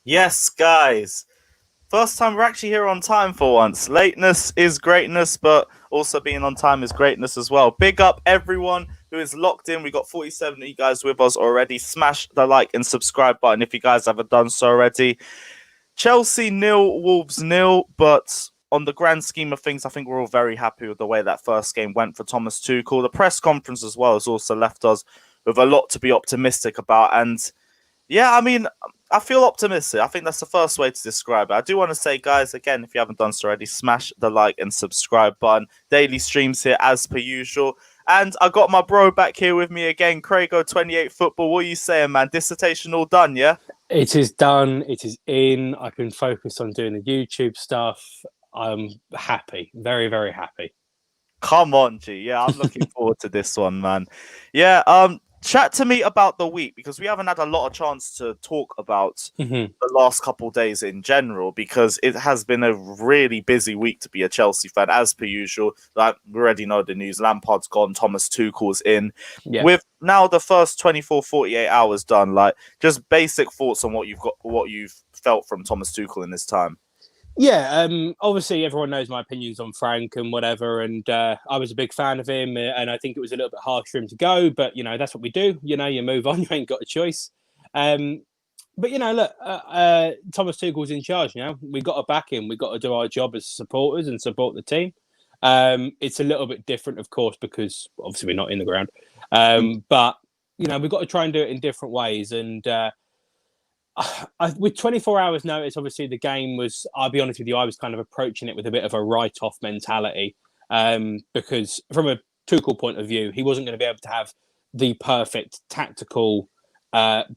Yes, guys. First time we're actually here on time for once. Lateness is greatness, but also being on time is greatness as well. Big up everyone who is locked in. We got 47 of you guys with us already. Smash the like and subscribe button if you guys haven't done so already. Chelsea nil, Wolves nil, but on the grand scheme of things, I think we're all very happy with the way that first game went for Thomas Tuchel. The press conference as well has also left us with a lot to be optimistic about. And yeah, I mean, I feel optimistic. I think that's the first way to describe it. I do want to say, guys, again, if you haven't done so already, smash the like and subscribe button. Daily streams here as per usual. And I got my bro back here with me again, Craigo28 Football. What are you saying, man? Dissertation all done, yeah? It is done. It is in. I can focus on doing the YouTube stuff. I'm happy. Very, very happy. Come on, G. Yeah, I'm looking forward to this one, man. Yeah, chat to me about the week because we haven't had a lot of chance to talk about the last couple of days in general because it has been a really busy week to be a Chelsea fan as per usual. Like we already know the news, Lampard's gone, Thomas Tuchel's in. Yeah. With now the first 24 48 hours done, like just basic thoughts on what you've felt from Thomas Tuchel in this time. Yeah, obviously everyone knows my opinions on Frank and whatever, and I was a big fan of him, and I think it was a little bit harsh for him to go, but, that's what we do. You move on, you ain't got a choice. But, look, Thomas Tuchel's in charge now. We got to back him. We got to do our job as supporters and support the team. It's a little bit different, of course, because obviously we're not in the ground. But, we've got to try and do it in different ways, and with 24 hours notice, obviously the game was, I'll be honest with you, I was kind of approaching it with a bit of a write-off mentality because from a Tuchel point of view, he wasn't going to be able to have the perfect tactical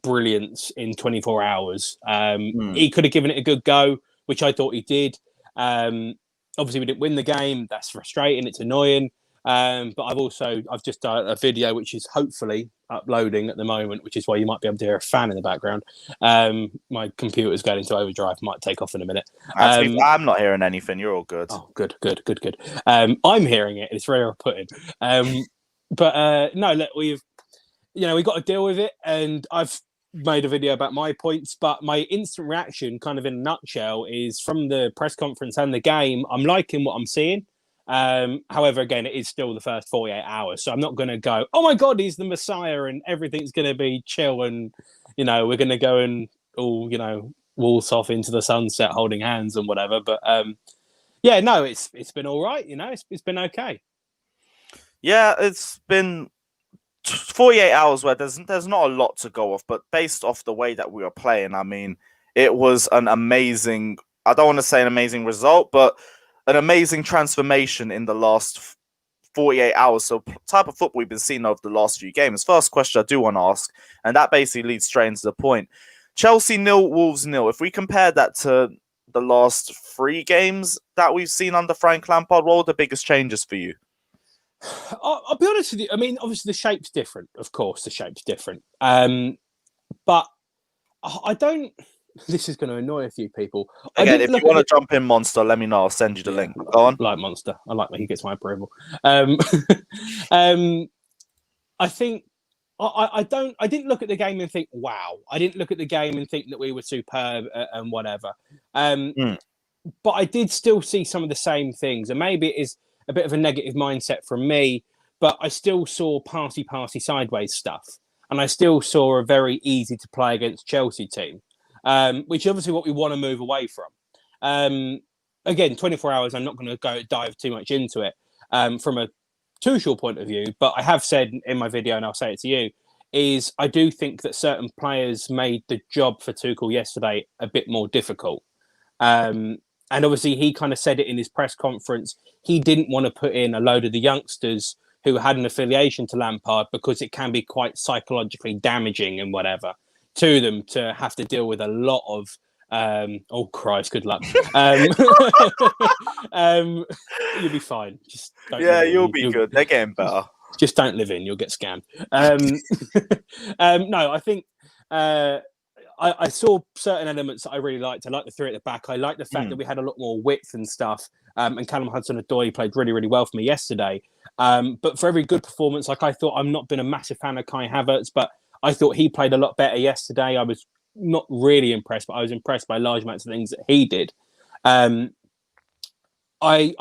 brilliance in 24 hours. He could have given it a good go, which I thought he did. Obviously, we didn't win the game. That's frustrating. It's annoying. But I've just done a video which is hopefully uploading at the moment, which is why you might be able to hear a fan in the background. My computer's going into overdrive, might take off in a minute. I'm not hearing anything. You're all good. Oh, good. I'm hearing it. It's very off-putting. But no, look, we've got to deal with it, and I've made a video about my points, but my instant reaction, kind of in a nutshell, is from the press conference and the game. I'm liking what I'm seeing. However, again, it is still the first 48 hours, so I'm not going to go, oh my God, he's the Messiah and everything's going to be chill and, we're going to go and all, waltz off into the sunset holding hands and whatever. But yeah, no, it's been all right, it's been okay. Yeah, it's been 48 hours where there's not a lot to go off, but based off the way that we were playing, I mean, it was an amazing, I don't want to say an amazing result, but an amazing transformation in the last 48 hours. So type of football we've been seeing over the last few games. First question I do want to ask, and that basically leads straight into the point. Chelsea nil, Wolves nil. If we compare that to the last 3 games that we've seen under Frank Lampard, what were the biggest changes for you? I'll be honest with you. I mean, obviously the shape's different. Of course, the shape's different. But I don't... This is going to annoy a few people. Again, if you want to jump in, Monster, let me know. I'll send you the link. Go on. I like Monster. I like when he gets my approval. I think I didn't look at the game and think, wow. I didn't look at the game and think that we were superb and whatever. But I did still see some of the same things. And maybe it is a bit of a negative mindset from me, but I still saw passy sideways stuff. And I still saw a very easy to play against Chelsea team. Which is obviously what we want to move away from. Again, 24 hours, I'm not going to dive too much into it from a Tuchel point of view, but I have said in my video, and I'll say it to you, is I do think that certain players made the job for Tuchel yesterday a bit more difficult. And obviously he kind of said it in his press conference. He didn't want to put in a load of the youngsters who had an affiliation to Lampard because it can be quite psychologically damaging and whatever to them to have to deal with a lot of oh Christ, good luck. You'll be fine. Just you'll be good. They're getting better. Just don't live in, you'll get scammed. No, I think I saw certain elements that I really liked. I liked the 3 at the back. I liked the fact that we had a lot more width and stuff. And Callum Hudson-Odoi played really, really well for me yesterday. But for every good performance, like I thought, I've not been a massive fan of Kai Havertz, but I thought he played a lot better yesterday. I was not really impressed, but I was impressed by large amounts of things that he did. I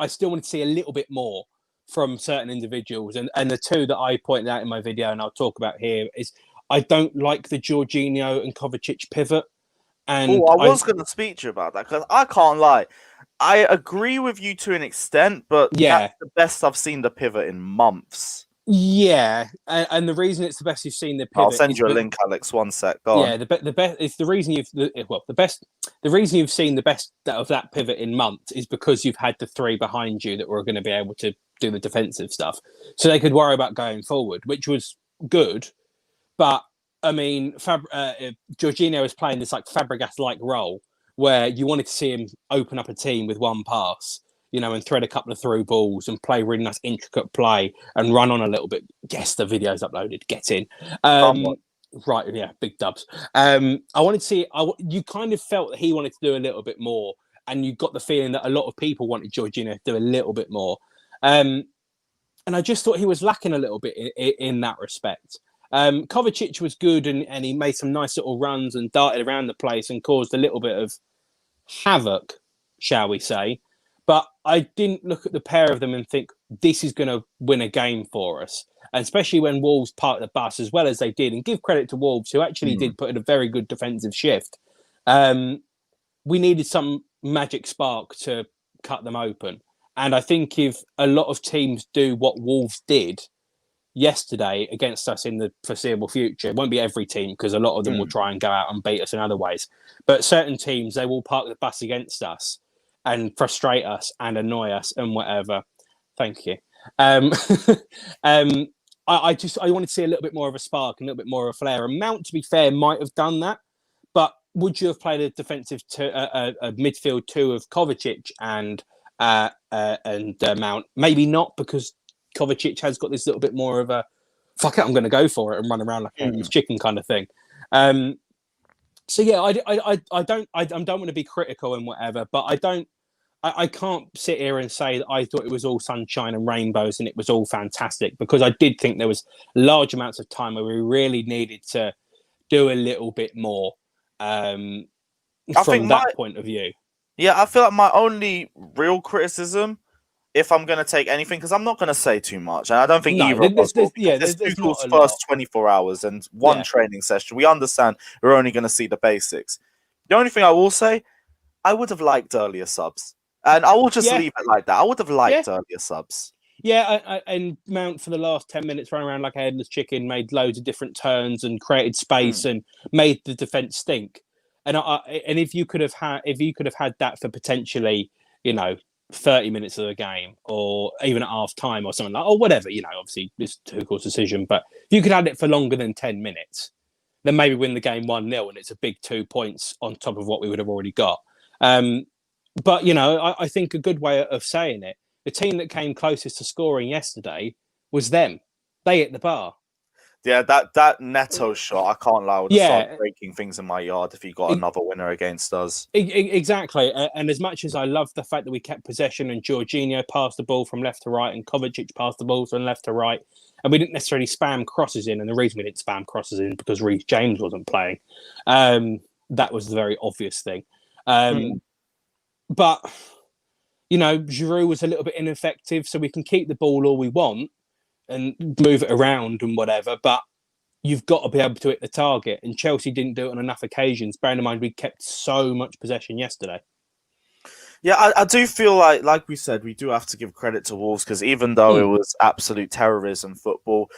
still want to see a little bit more from certain individuals. And the two that I pointed out in my video and I'll talk about here is I don't like the Jorginho and Kovacic pivot. And I was going to speak to you about that because I can't lie. I agree with you to an extent, but that's the best I've seen the pivot in months. Yeah, and the reason it's the best you've seen the pivot. I'll send you a link, Alex. One sec. Go on. The best. It's the reason the reason you've seen the best of that pivot in months is because you've had the three behind you that were going to be able to do the defensive stuff, so they could worry about going forward, which was good. But I mean, Jorginho is playing this like Fabregas-like role where you wanted to see him open up a team with one pass, and thread a couple of through balls and play really nice intricate play and run on a little bit. Yes, the video's uploaded. Get in. Right, yeah, big dubs. I wanted to see. You kind of felt that he wanted to do a little bit more, and you got the feeling that a lot of people wanted Jorginho to do a little bit more. And I just thought he was lacking a little bit in that respect. Kovacic was good, and he made some nice little runs and darted around the place and caused a little bit of havoc, shall we say. But I didn't look at the pair of them and think this is going to win a game for us. And especially when Wolves parked the bus as well as they did. And give credit to Wolves, who actually did put in a very good defensive shift. We needed some magic spark to cut them open. And I think if a lot of teams do what Wolves did yesterday against us in the foreseeable future, it won't be every team because a lot of them will try and go out and beat us in other ways. But certain teams, they will park the bus against us and frustrate us and annoy us and whatever. Thank you. I wanted to see a little bit more of a spark and a little bit more of a flair. And Mount, to be fair, might have done that. But would you have played a defensive a midfield two of Kovacic and Mount? Maybe not, because Kovacic has got this little bit more of a fuck it, I'm going to go for it and run around like a headless chicken kind of thing. So yeah, I don't want to be critical and whatever, but I can't sit here and say that I thought it was all sunshine and rainbows and it was all fantastic, because I did think there was large amounts of time where we really needed to do a little bit more from that point of view. Yeah, I feel like my only real criticism, if I'm going to take anything, because I'm not going to say too much, and I don't think either of us will, there's Tuchel's first 24 hours and one training session. We understand we're only going to see the basics. The only thing I will say, I would have liked earlier subs. And I will just leave it like that. I would have liked earlier subs. Yeah, and Mount for the last 10 minutes ran around like a headless chicken, made loads of different turns and created space and made the defense stink. And if you could have had that for potentially, 30 minutes of the game, or even at half time or something like, or whatever, obviously it's Tuchel's decision, but if you could have it for longer than 10 minutes, then maybe win the game 1-0 and it's a big 2 points on top of what we would have already got. But, I think a good way of saying it, the team that came closest to scoring yesterday was them. They hit the bar. Yeah, that Neto shot, I can't lie, would start breaking things in my yard if he got another winner against us. Exactly. And as much as I love the fact that we kept possession and Jorginho passed the ball from left to right and Kovacic passed the ball from left to right, and we didn't necessarily spam crosses in, and the reason we didn't spam crosses in because Reece James wasn't playing. That was the very obvious thing. But, Giroud was a little bit ineffective, so we can keep the ball all we want and move it around and whatever, but you've got to be able to hit the target. And Chelsea didn't do it on enough occasions. Bearing in mind, we kept so much possession yesterday. Yeah, I do feel like we said, we do have to give credit to Wolves, because even though it was absolute terrorism football,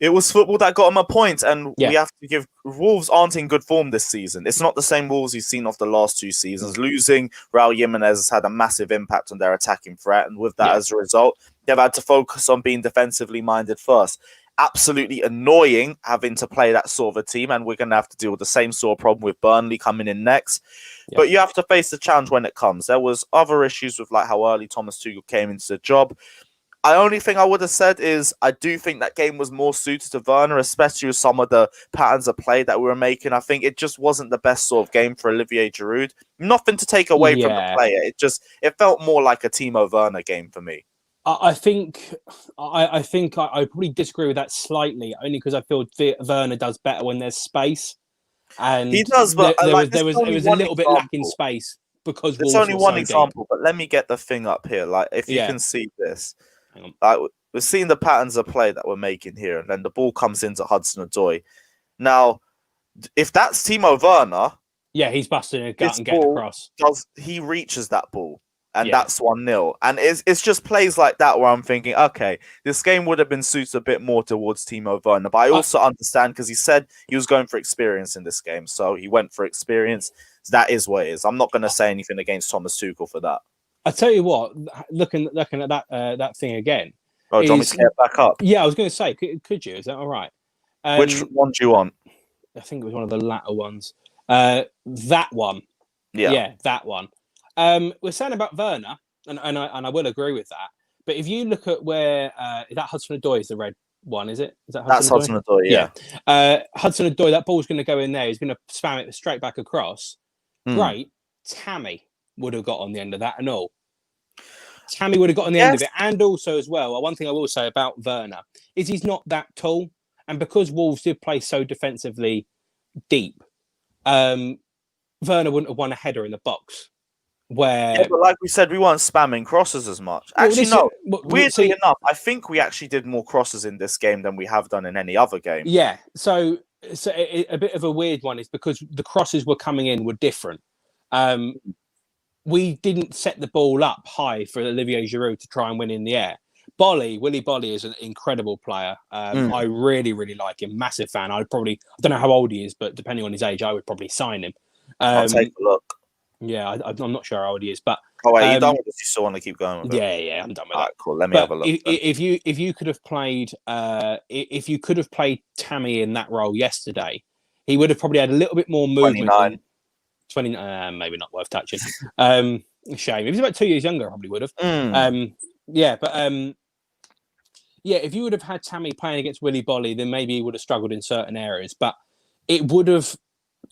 it was football that got them a point, and we have to give Wolves aren't in good form this season. It's not the same Wolves you've seen off the last 2 seasons. Losing Raul Jimenez has had a massive impact on their attacking threat, and with that as a result, they've had to focus on being defensively minded first. Absolutely annoying having to play that sort of a team, and we're going to have to deal with the same sort of problem with Burnley coming in next. But you have to face the challenge when it comes. There was other issues with how early Thomas Tuchel came into the job. The only thing I would have said is I do think that game was more suited to Werner, especially with some of the patterns of play that we were making. I think it just wasn't the best sort of game for Olivier Giroud. Nothing to take away from the player. It felt more like a Timo Werner game for me. I think I probably disagree with that slightly, only because I feel Werner does better when there's space. And He does, but there was it was a little bit lacking space because There's Wolves only were one so example, but let me get the thing up here. Like, if you Yeah. can see this, Hang on. like we're seeing the patterns of play that we're making here, and then the ball comes into Hudson-Odoi. Now, if that's Timo Werner, Yeah, he's busting a gut this and getting ball across. he reaches that ball, and Yeah. that's 1-0. And it's just plays like that where I'm thinking, okay, this game would have been suited a bit more towards Timo Werner. But I also understand, because he said he was going for experience in this game, so he went for experience. So that is what it is. I'm not going to say anything against Thomas Tuchel for that. I tell you what, looking at that thing again. Oh, do you want me to get back up? Yeah, I was going to say, could you? Is that all right? Which one do you want? I think it was one of the latter ones. That one. Yeah, that one. We're saying about Werner, and I will agree with that. But if you look at where that Hudson-Odoi is the red one, is it? Is that Hudson-Odoi? That's Hudson-Odoi, yeah. Hudson-Odoi, that ball's going to go in there. He's going to spam it straight back across. Great. Tammy would have got on the end of that and all. Tammy would have got on the end of it. And also as well, one thing I will say about Werner is he's not that tall. And because Wolves did play so defensively deep, Werner wouldn't have won a header in the box. Where, but like we said, we weren't spamming crosses as much. Actually, no. Weirdly enough, I think we actually did more crosses in this game than we have done in any other game. Yeah. So a bit of a weird one is because the crosses were coming in were different. We didn't set the ball up high for Olivier Giroud to try and win in the air. Willy Bolly is an incredible player. I really, really like him. Massive fan. I don't know how old he is, but depending on his age, I would probably sign him. I'll take a look. Yeah, I'm not sure how old he is, but you done with this? You still want to keep going with it? Yeah, I'm done with that. Cool. Let me have a look. If you could have played, Tammy in that role yesterday, he would have probably had a little bit more movement. 29. 20, maybe not worth touching. Shame. If he's about 2 years younger, I probably would have. If you would have had Tammy playing against Willy Bolly, then maybe he would have struggled in certain areas. But it would have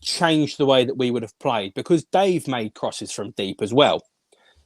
changed the way that we would have played because Dave made crosses from deep as well.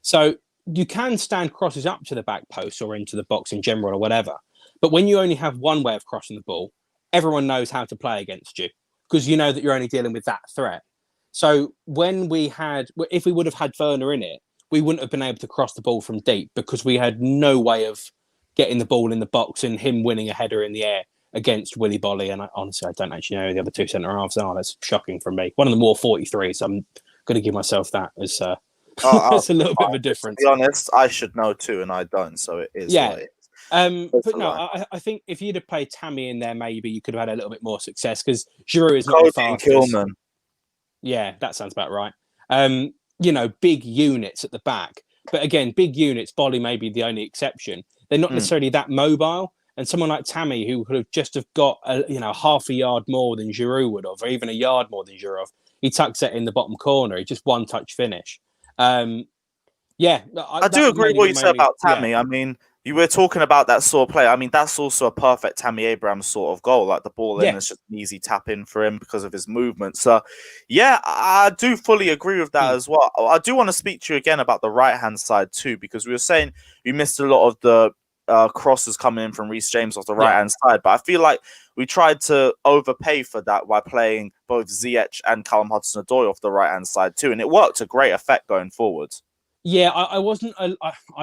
So you can stand crosses up to the back post or into the box in general or whatever. But when you only have one way of crossing the ball, everyone knows how to play against you because you know that you're only dealing with that threat. So if we would have had Werner in it, we wouldn't have been able to cross the ball from deep because we had no way of getting the ball in the box and him winning a header in the air against Willy Bolly. And honestly, I don't actually know who the other two centre-halves are. That's shocking from me. One of them wore 43, so I'm going to give myself that as it's a little bit of a difference. To be honest, I should know too, and I don't, so it is what it is. But no, I think if you'd have played Tammy in there, maybe you could have had a little bit more success because Giroud is not the fastest. Kilman. Yeah, that sounds about right. Big units at the back. But again, big units, Bolly may be the only exception. They're not necessarily that mobile. And someone like Tammy, who could have just have got half a yard more than Giroud would have, or even a yard more than Giroud, he tucks it in the bottom corner. He just one touch finish. I do agree with what you said about Tammy. Yeah. I mean, you were talking about that sort of play. I mean, that's also a perfect Tammy Abraham sort of goal. Like the ball in is just an easy tap in for him because of his movement. So, yeah, I do fully agree with that as well. I do want to speak to you again about the right-hand side too, because we were saying we missed a lot of the crosses coming in from Reece James off the right-hand side. But I feel like we tried to overpay for that by playing both Ziyech and Callum Hudson-Odoi off the right-hand side too. And it worked to great effect going forward. Yeah, I'll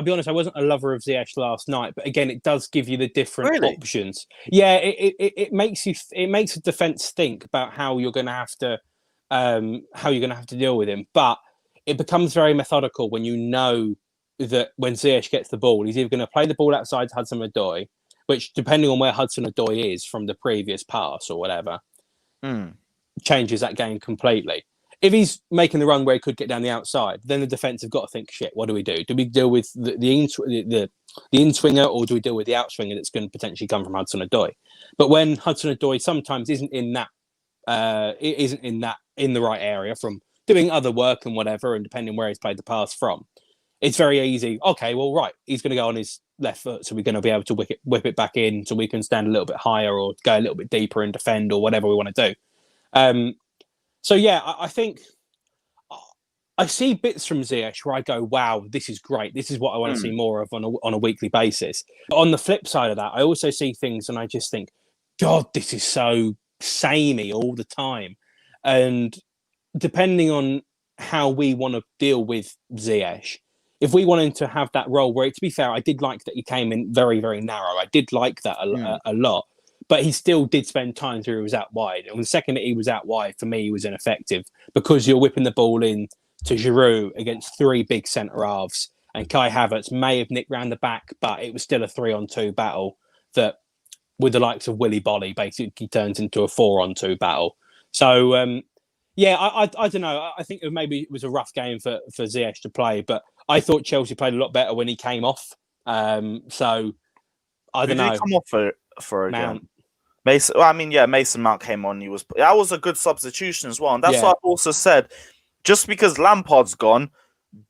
be honest, I wasn't a lover of Ziyech last night, but again, it does give you the different options. Yeah, it makes the defense think about how you're going to have to deal with him. But it becomes very methodical when you know that when Ziyech gets the ball, he's either going to play the ball outside to Hudson-Odoi, which depending on where Hudson-Odoi is from the previous pass or whatever, changes that game completely. If he's making the run where he could get down the outside, then the defense have got to think, shit, what do we do? Do we deal with the in-swinger or do we deal with the out-swinger that's going to potentially come from Hudson-Odoi? But when Hudson-Odoi sometimes isn't in the right area from doing other work and whatever, and depending where he's played the pass from, it's very easy. Okay, well, right, he's going to go on his left foot, so we're going to be able to whip it back in so we can stand a little bit higher or go a little bit deeper and defend or whatever we want to do. So, yeah, I think I see bits from Ziyech where I go, wow, this is great. This is what I want to see more of on a weekly basis. But on the flip side of that, I also see things and I just think, God, this is so samey all the time. And depending on how we want to deal with Ziyech, if we wanted to have that role where, to be fair, I did like that he came in very, very narrow. I did like that a lot. But he still did spend times where he was out wide. And the second that he was out wide, for me, he was ineffective because you're whipping the ball in to Giroud against three big centre halves. And Kai Havertz may have nicked round the back, but it was still a 3-on-2 battle that, with the likes of Willy Bolly, basically turns into a 4-on-2 battle. So, I don't know. I think maybe it was a rough game for Ziyech to play, but I thought Chelsea played a lot better when he came off. So, I don't know. Did he come off for again? Mount. Mason, well, I mean, yeah, Mason Mount came on. That was a good substitution as well, and that's what I've also said. Just because Lampard's gone,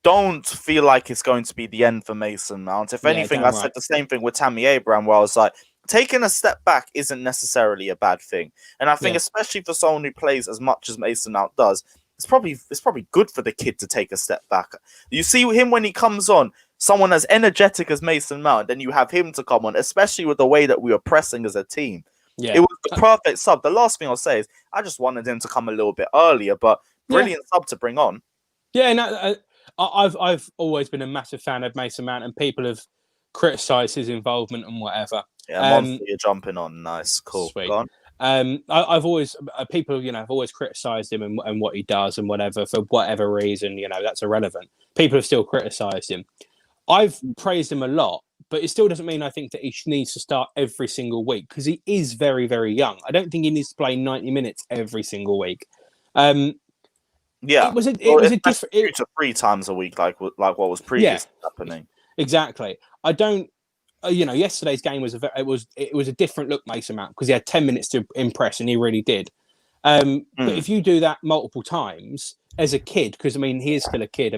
don't feel like it's going to be the end for Mason Mount. If anything, I said the same thing with Tammy Abraham, where I was like, taking a step back isn't necessarily a bad thing, and I think especially for someone who plays as much as Mason Mount does, it's probably good for the kid to take a step back. You see him when he comes on. Someone as energetic as Mason Mount, then you have him to come on, especially with the way that we were pressing as a team. Yeah. It was the perfect sub. The last thing I'll say is I just wanted him to come a little bit earlier, but brilliant sub to bring on. Yeah, no, I've always been a massive fan of Mason Mount, and people have criticised his involvement and whatever. Yeah, Monster, you're jumping on. Nice, cool. Sweet. Go on. I've always people, have always criticised him and what he does and whatever for whatever reason. That's irrelevant. People have still criticised him. I've praised him a lot, but it still doesn't mean I think that he needs to start every single week because he is very, very young. I don't think he needs to play 90 minutes every single week. It was a different 2 to 3 times a week, like what was previously happening. Exactly. I don't. Yesterday's game was it was a different look, Mason Mount, because he had 10 minutes to impress, and he really did. But if you do that multiple times as a kid, because he is still a kid.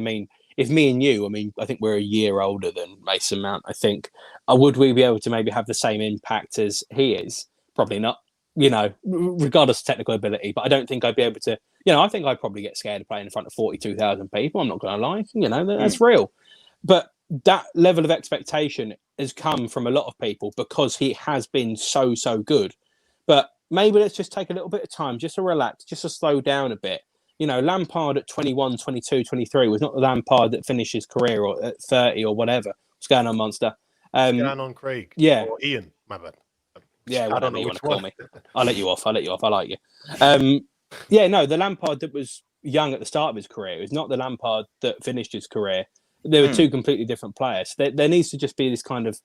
If me and you, I think we're a year older than Mason Mount. I think, would we be able to maybe have the same impact as he is? Probably not. Regardless of technical ability, but I don't think I'd be able to. I think I'd probably get scared of playing in front of 42,000 people. I'm not going to lie. That's real. But that level of expectation has come from a lot of people because he has been so good. But maybe let's just take a little bit of time, just to relax, just to slow down a bit. Lampard at 21, 22, 23 was not the Lampard that finished his career or at 30 or whatever. What's going on, Monster? What's going on, Craig? Yeah. Or Ian, my bad. Yeah, whatever you want to call me. I'll let you off. I like you. The Lampard that was young at the start of his career is not the Lampard that finished his career. They were two completely different players. There needs to just be this kind of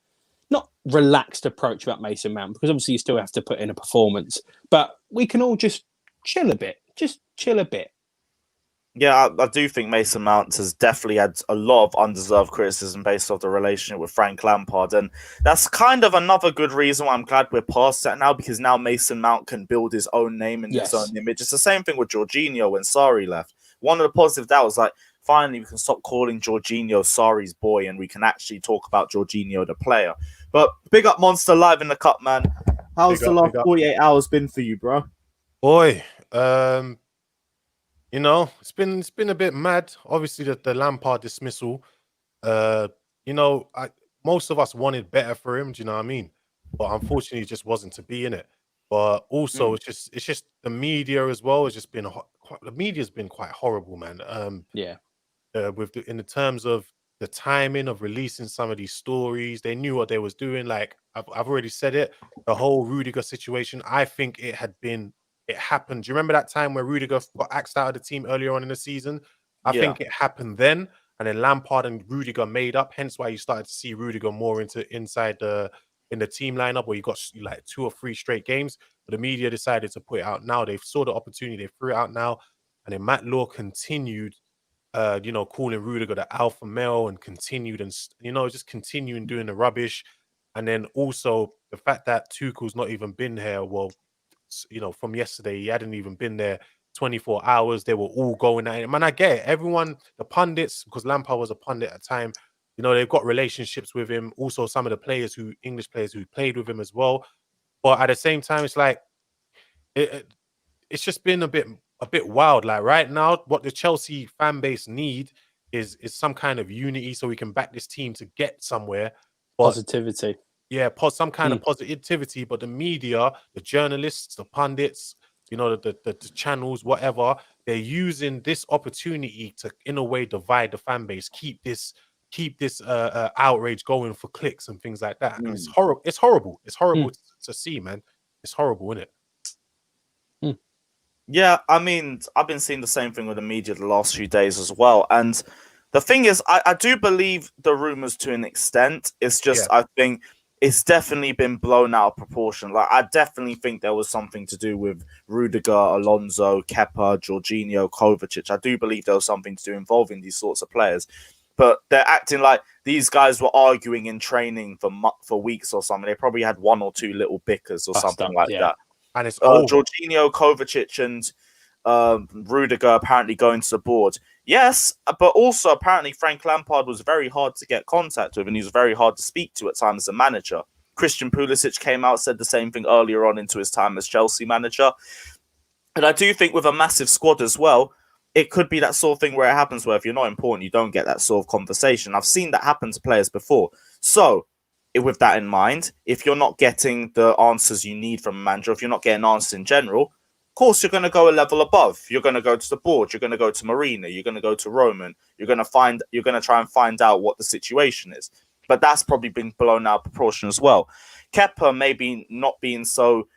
not relaxed approach about Mason Mount, because obviously you still have to put in a performance, but we can all just chill a bit. Just chill a bit. Yeah, I do think Mason Mount has definitely had a lot of undeserved criticism based off the relationship with Frank Lampard. And that's kind of another good reason why I'm glad we're past that now, because now Mason Mount can build his own name and his own image. It's the same thing with Jorginho when Sarri left. One of the positives that was like, finally, we can stop calling Jorginho Sarri's boy and we can actually talk about Jorginho the player. But big up Monster live in the cup, man. How's the last 48 hours been for you, bro? Boy, it's been a bit mad. Obviously, the Lampard dismissal. Most of us wanted better for him. Do you know what I mean? But unfortunately, it just wasn't to be in it. But also, it's just the media as well. It's just been the media's been quite horrible, man. In the terms of the timing of releasing some of these stories, they knew what they was doing. Like I've already said it. The whole Rudiger situation. I think it happened. Do you remember that time where Rudiger got axed out of the team earlier on in the season? I think it happened then, and then Lampard and Rudiger made up. Hence why you started to see Rudiger more inside in the team lineup, where you got like 2 or 3 straight games. But the media decided to put it out now. They saw the opportunity, they threw it out now, and then Matt Law continued, calling Rudiger the alpha male, and continued and just continuing doing the rubbish. And then also the fact that Tuchel's not even been here. Well, from yesterday, he hadn't even been there 24 hours. They were all going at it. Man, I get it. Everyone, the pundits, because Lampard was a pundit at the time, they've got relationships with him. Also, some of the English players who played with him as well. But at the same time, it's like, it's just been a bit wild. Like right now, what the Chelsea fan base need is some kind of unity so we can back this team to get somewhere. Positivity. Yeah, some kind of positivity, but the media, the journalists, the pundits, you know, the channels, whatever. They're using this opportunity to, in a way, divide the fan base, keep this outrage going for clicks and things like that. And it's horrible. It's horrible. It's horrible to see, man. It's horrible, isn't it? Yeah, I mean, I've been seeing the same thing with the media the last few days as well. And the thing is, I do believe the rumors to an extent. It's just, I think it's definitely been blown out of proportion. Like, I definitely think there was something to do with Rudiger, Alonso, Kepa, Jorginho, Kovacic. I do believe there was something to do involving these sorts of players. But they're acting like these guys were arguing in training for weeks or something. They probably had one or two little bickers or something like that. And it's Jorginho, Kovacic, and Rudiger apparently going to the board. Yes, but also apparently Frank Lampard was very hard to get contact with, and he was very hard to speak to at times as a manager. Christian Pulisic came out, said the same thing earlier on into his time as Chelsea manager. And I do think with a massive squad as well, it could be that sort of thing where it happens where if you're not important, you don't get that sort of conversation. I've seen that happen to players before. So, with that in mind, if you're not getting the answers you need from a manager, if you're not getting answers in general, of course you're going to go a level above. You're going to go to the board. You're going to go to Marina. You're going to go to Roman. You're going to try and find out what the situation is. But that's probably been blown out of proportion as well. Kepa maybe not being so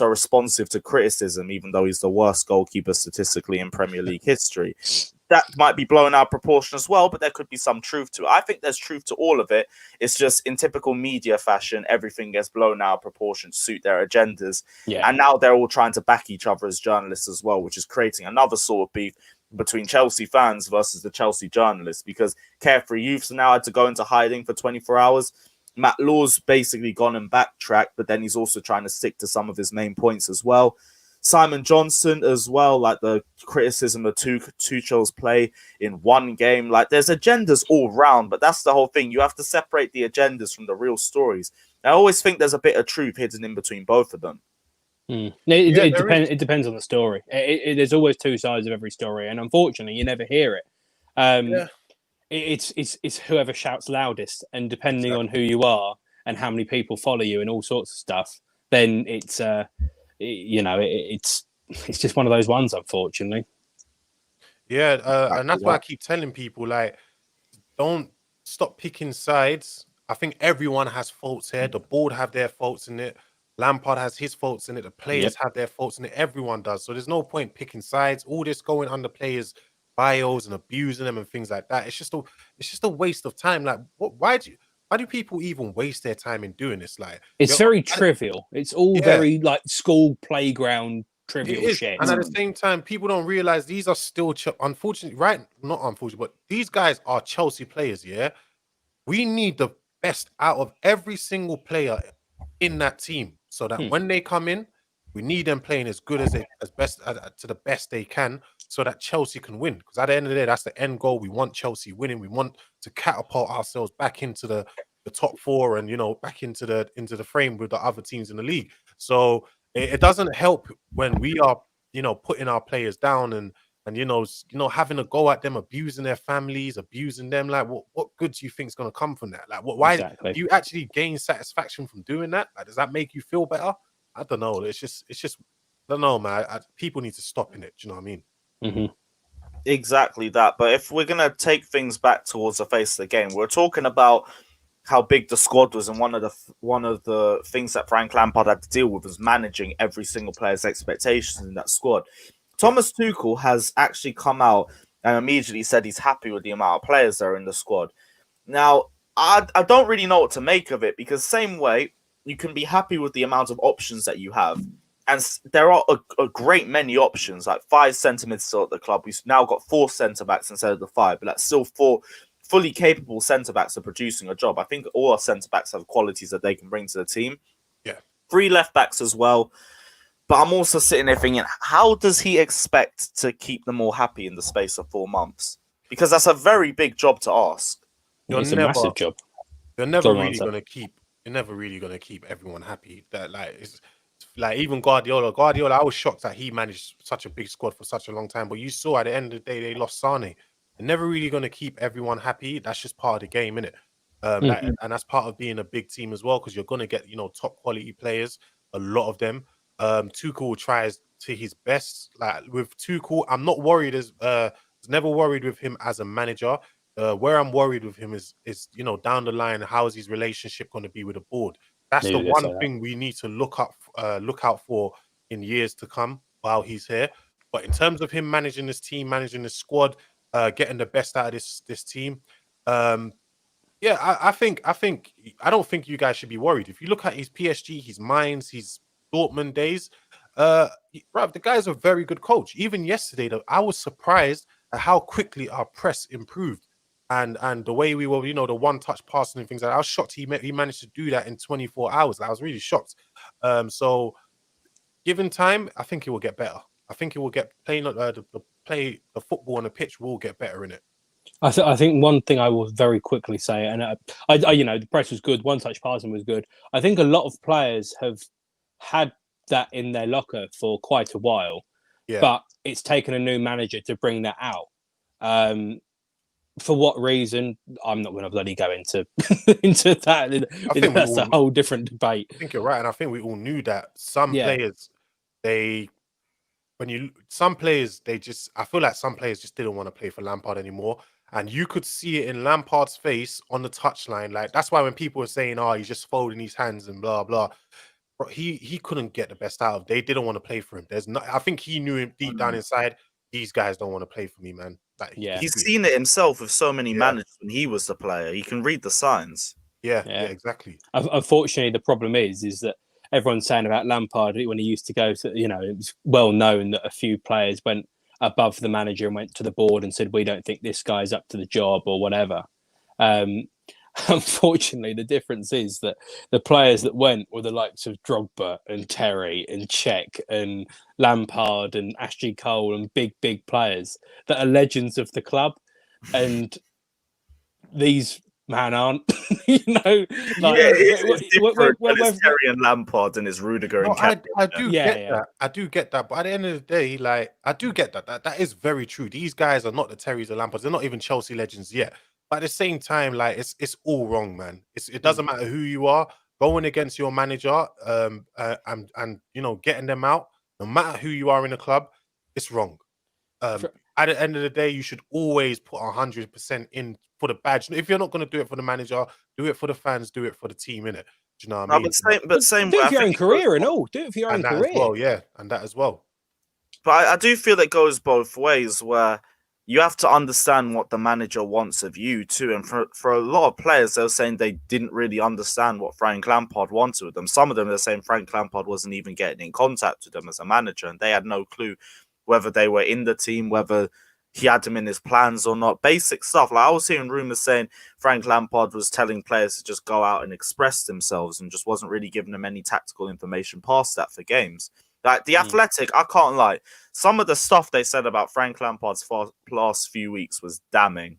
responsive to criticism, even though he's the worst goalkeeper statistically in Premier League history. That might be blown out of proportion as well, but there could be some truth to it. I think there's truth to all of it. It's just in typical media fashion, everything gets blown out of proportion to suit their agendas. Yeah. And now they're all trying to back each other as journalists as well, which is creating another sort of beef between Chelsea fans versus the Chelsea journalists, because Carefree Youths now had to go into hiding for 24 hours. Matt Law's basically gone and backtracked, but then he's also trying to stick to some of his main points as well. Simon Johnson as well, like the criticism of Tuchel's play in one game. Like, there's agendas all round, but that's the whole thing. You have to separate the agendas from the real stories. I always think there's a bit of truth hidden in between both of them. It depends on the story. There's always two sides of every story, and unfortunately, you never hear it. It's whoever shouts loudest, and depending on who you are and how many people follow you and all sorts of stuff, then it's it's just one of those ones, unfortunately. And that's why I keep telling people, like, don't stop picking sides. I think everyone has faults here. The board have their faults in it. Lampard has his faults in it. The players have their faults in it. Everyone does. So there's no point picking sides. All this going under players' bios and abusing them and things like that. It's just a waste of time. Like, why do people even waste their time in doing this? Like, it's very trivial. It's all very like school playground trivial shit. And at the same time, people don't realize these are still unfortunately, right? Not unfortunately, but these guys are Chelsea players. Yeah, we need the best out of every single player in that team, so that when they come in, we need them playing as good as to the best they can, so that Chelsea can win. Because at the end of the day, that's the end goal. We want Chelsea winning. We want to catapult ourselves back into the top four and, back into the frame with the other teams in the league. So it doesn't help when we are, putting our players down and having a go at them, abusing their families, abusing them. Like, what good do you think is going to come from that? Like, why do you actually gain satisfaction from doing that? Like, does that make you feel better? I don't know. It's just, I don't know, man. People need to stop in it. Do you know what I mean? Mm-hmm. Exactly that. But if we're going to take things back towards the face of the game, we're talking about how big the squad was, and one of the things that Frank Lampard had to deal with was managing every single player's expectations in that squad. Thomas Tuchel has actually come out and immediately said he's happy with the amount of players that are in the squad. Now, I don't really know what to make of it, because same way, you can be happy with the amount of options that you have. And there are a great many options, like 5 centre-mids still at the club. We've now got 4 centre-backs instead of the 5, but that's still 4 fully capable centre-backs of producing a job. I think all our centre-backs have qualities that they can bring to the team. Yeah. 3 left-backs as well. But I'm also sitting there thinking, how does he expect to keep them all happy in the space of 4 months? Because that's a very big job to ask. It's a massive job. You're never really going to keep everyone happy. That it's like even Guardiola, I was shocked that he managed such a big squad for such a long time. But you saw at the end of the day, they lost Sane. They're never really going to keep everyone happy. That's just part of the game, innit? And that's part of being a big team as well, because you're going to get, top quality players, a lot of them. Tuchel tries to his best. Like with Tuchel, I'm not worried as never worried with him as a manager. Where I'm worried with him is down the line, how is his relationship going to be with the board? That's the one thing we need to look out for in years to come while he's here. But in terms of him managing this team, managing the squad, getting the best out of this team, yeah, I don't think you guys should be worried. If you look at his PSG, his Mainz, his Dortmund days, the guy's a very good coach. Even yesterday, though, I was surprised at how quickly our press improved. And the way we were, the one-touch passing and things like that. I was shocked he managed to do that in 24 hours. I was really shocked. So given time, I think it will get better. I think it will get the football on the pitch will get better in it. I think one thing I will very quickly say, and I the press was good, one-touch passing was good. I think a lot of players have had that in their locker for quite a while, but it's taken a new manager to bring that out. For what reason? I'm not going to bloody go into that. I think that's a whole different debate. I think you're right, and I think we all knew that some players, I feel like some players just didn't want to play for Lampard anymore, and you could see it in Lampard's face on the touchline. Like that's why when people were saying, "Oh, he's just folding his hands and blah blah," but he couldn't get the best out of. They didn't want to play for him. I think he knew him deep down inside. These guys don't want to play for me, man. Like, he's seen it himself with so many managers when he was the player. He can read the signs. Yeah, exactly. Unfortunately, the problem is that everyone's saying about Lampard when he used to go to, it was well known that a few players went above the manager and went to the board and said, we don't think this guy's up to the job or whatever. Unfortunately, the difference is that the players that went were the likes of Drogba and Terry and Cech and Lampard and Ashley Cole and big players that are legends of the club. And these man aren't, it's Terry and Lampard and it's Rudiger and I do get that. I do get that. But at the end of the day, like I do get that. That is very true. These guys are not the Terrys or Lampards. They're not even Chelsea legends yet. But at the same time, like it's all wrong, man. It doesn't matter who you are going against your manager, and getting them out. No matter who you are in the club, it's wrong. At the end of the day, you should always put 100% in for the badge. If you're not going to do it for the manager, do it for the fans. Do it for the team, innit? Do you know what I mean? But same do it for your own career and all. Do it for your own career. Well, yeah, and that as well. But I do feel it goes both ways, where you have to understand what the manager wants of you too. And for a lot of players, they were saying they didn't really understand what Frank Lampard wanted with them. Some of them, they're saying Frank Lampard wasn't even getting in contact with them as a manager, and they had no clue whether they were in the team, whether he had them in his plans or not. Basic stuff. Like I was hearing rumors saying Frank Lampard was telling players to just go out and express themselves and just wasn't really giving them any tactical information past that for games. Like the Athletic, I can't lie. Some of the stuff they said about Frank Lampard's last few weeks was damning.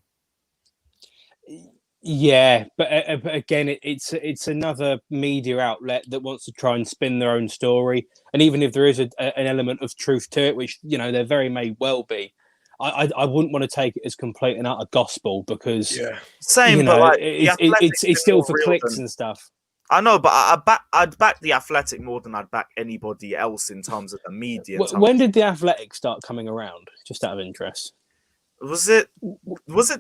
Yeah, but again, it's another media outlet that wants to try and spin their own story. And even if there is an element of truth to it, which there very may well be, I wouldn't want to take it as complete and utter gospel because same, but like, it's still for clicks and stuff. I know, but I'd back the Athletic more than I'd back anybody else in terms of the media. When did the Athletic start coming around? Just out of interest, was it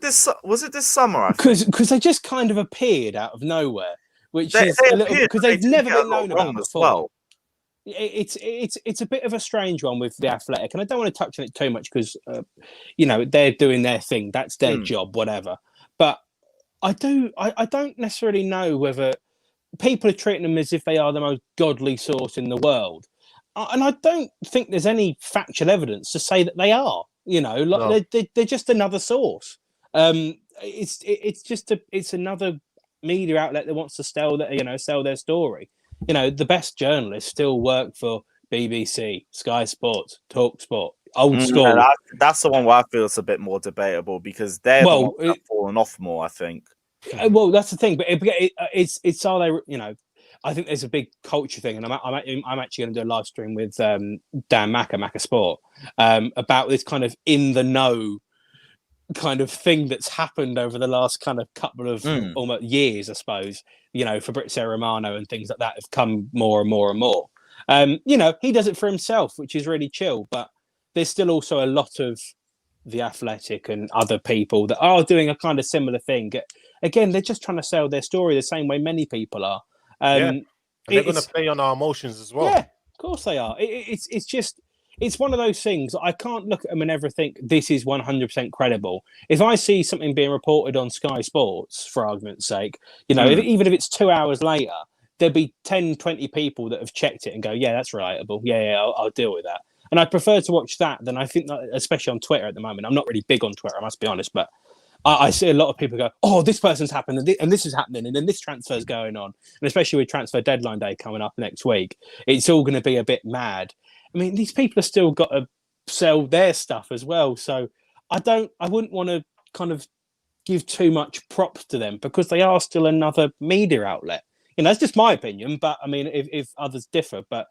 this summer? Because they just kind of appeared out of nowhere, which is a little because they've never been known about before. Well. It's a bit of a strange one with the Athletic, and I don't want to touch on it too much because they're doing their thing. That's their job, whatever. But I don't necessarily know whether people are treating them as if they are the most godly source in the world, and I don't think there's any factual evidence to say that they are. They're just another source. It's another media outlet that wants to sell their story. The best journalists still work for BBC, Sky Sports, Talk Sport, Old School. Yeah, that's the one where I feel it's a bit more debatable because they're fallen off more, I think. Well, that's the thing, but it's are they? I think there's a big culture thing, and I'm actually going to do a live stream with Dan Mack at Macca Sport about this kind of in the know kind of thing that's happened over the last kind of couple of almost years, I suppose. Fabrizio Romano and things like that have come more and more and more. He does it for himself, which is really chill. But there's still also a lot of the Athletic and other people that are doing a kind of similar thing. Again, they're just trying to sell their story the same way many people are. And they're going to play on our emotions as well. Yeah, of course they are. It's one of those things. I can't look at them and ever think this is 100% credible. If I see something being reported on Sky Sports, for argument's sake, even if it's 2 hours later, there'd be 10, 20 people that have checked it and go, yeah, that's relatable. Yeah, I'll deal with that. And I prefer to watch that than I think, that, especially on Twitter at the moment. I'm not really big on Twitter, I must be honest, but I see a lot of people go, oh, this person's happened and this is happening and then this transfer's going on. And especially with transfer deadline day coming up next week, it's all going to be a bit mad. I mean, these people have still got to sell their stuff as well. So I wouldn't want to kind of give too much props to them because they are still another media outlet. That's just my opinion. But I mean, if others differ, but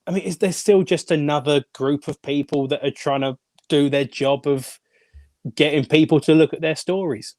I mean, they're still just another group of people that are trying to do their job of getting people to look at their stories.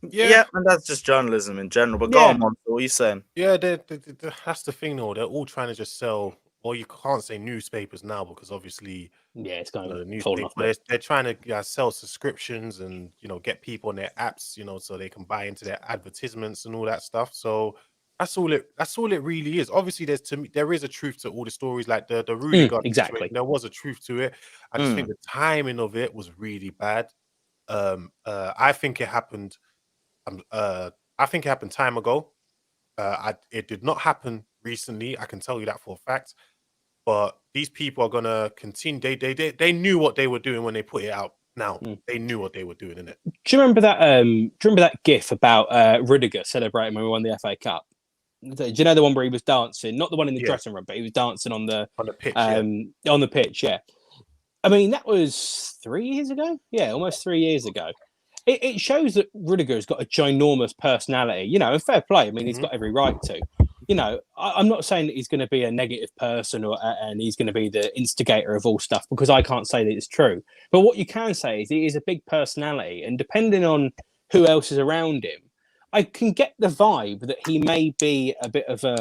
Yeah, and that's just journalism in general. But go on, Monty, what are you saying? Yeah, that's the thing, though. They're all trying to just sell. Well, you can't say newspapers now because obviously, it's going to newspaper. They're trying to sell subscriptions and get people on their apps, so they can buy into their advertisements and all that stuff. So that's all it really is. Obviously, there is a truth to all the stories, like the Rudiger exactly. There was a truth to it. I just think the timing of it was really bad. I think it happened. I think it happened time ago. It did not happen recently. I can tell you that for a fact. But these people are gonna continue. They knew what they were doing when they put it out. Now they knew what they were doing, innit? Do you remember that? Do you remember that GIF about Rudiger celebrating when we won the FA Cup? Do you know the one where he was dancing? Not the one in the dressing room, but he was dancing on the pitch. On the pitch, yeah. I mean, that was 3 years ago. Yeah, almost 3 years ago. It shows that Rudiger's got a ginormous personality, and fair play. I mean, he's got every right to. I'm not saying that he's going to be a negative person and he's going to be the instigator of all stuff because I can't say that it's true. But what you can say is he is a big personality, and depending on who else is around him, I can get the vibe that he may be a bit of a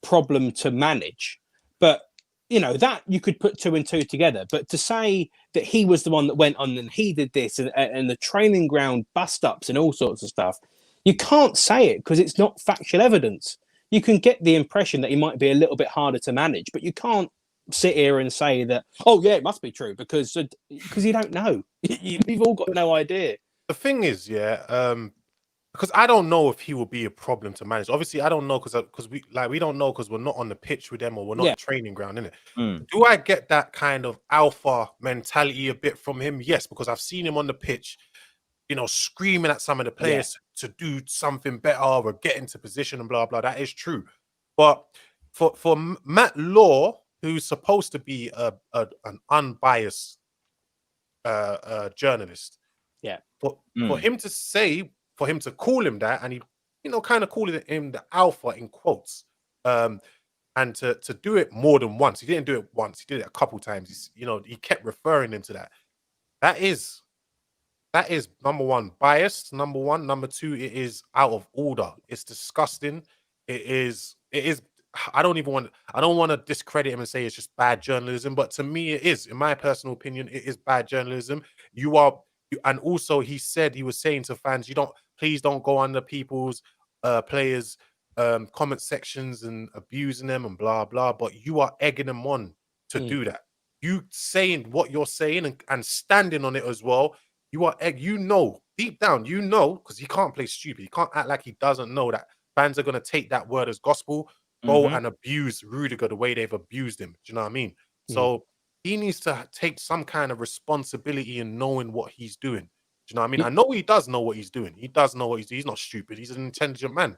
problem to manage. But that you could put 2 and 2 together. But to say that he was the one that went on and he did this and the training ground bust-ups and all sorts of stuff, you can't say it because it's not factual evidence. You can get the impression that he might be a little bit harder to manage, but you can't sit here and say that, oh, yeah, it must be true because you don't know. You've all got no idea. The thing is, because I don't know if he will be a problem to manage. Obviously, I don't know because we don't know because we're not on the pitch with them or we're not on the training ground, innit? Do I get that kind of alpha mentality a bit from him? Yes, because I've seen him on the pitch, screaming at some of the players to do something better or get into position and blah blah. That is true, but for Matt Law, who's supposed to be an unbiased journalist, for him to say. For him to call him that, and he, kind of calling him the alpha in quotes, and to do it more than once. He didn't do it once; he did it a couple times. He kept referring him to that. That is number one, biased. Number one, number two, it is out of order. It's disgusting. It is. I don't want to discredit him and say it's just bad journalism, but to me, it is. In my personal opinion, it is bad journalism. And also, he was saying to fans, please don't go under people's players' comment sections and abusing them and blah blah. But you are egging them on to do that. You saying what you're saying and standing on it as well. You are deep down, because he can't play stupid. He can't act like he doesn't know that fans are gonna take that word as gospel, go and abuse Rudiger the way they've abused him. Do you know what I mean? So he needs to take some kind of responsibility in knowing what he's doing. Do you know what I mean? I know he does know what he's doing. He does know what he's doing. He's not stupid. He's an intelligent man.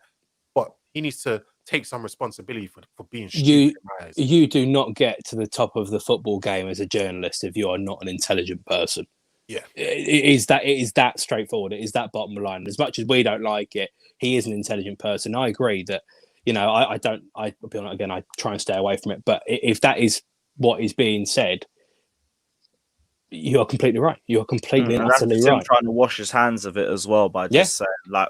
But he needs to take some responsibility for being stupid in my eyes. You do not get to the top of the football game as a journalist if you are not an intelligent person. Yeah. It is that straightforward. It is that bottom line. As much as we don't like it, he is an intelligent person. I agree that, I try and stay away from it. But if that is what is being said, you are completely right. You are completely and utterly right. Him trying to wash his hands of it as well by just saying,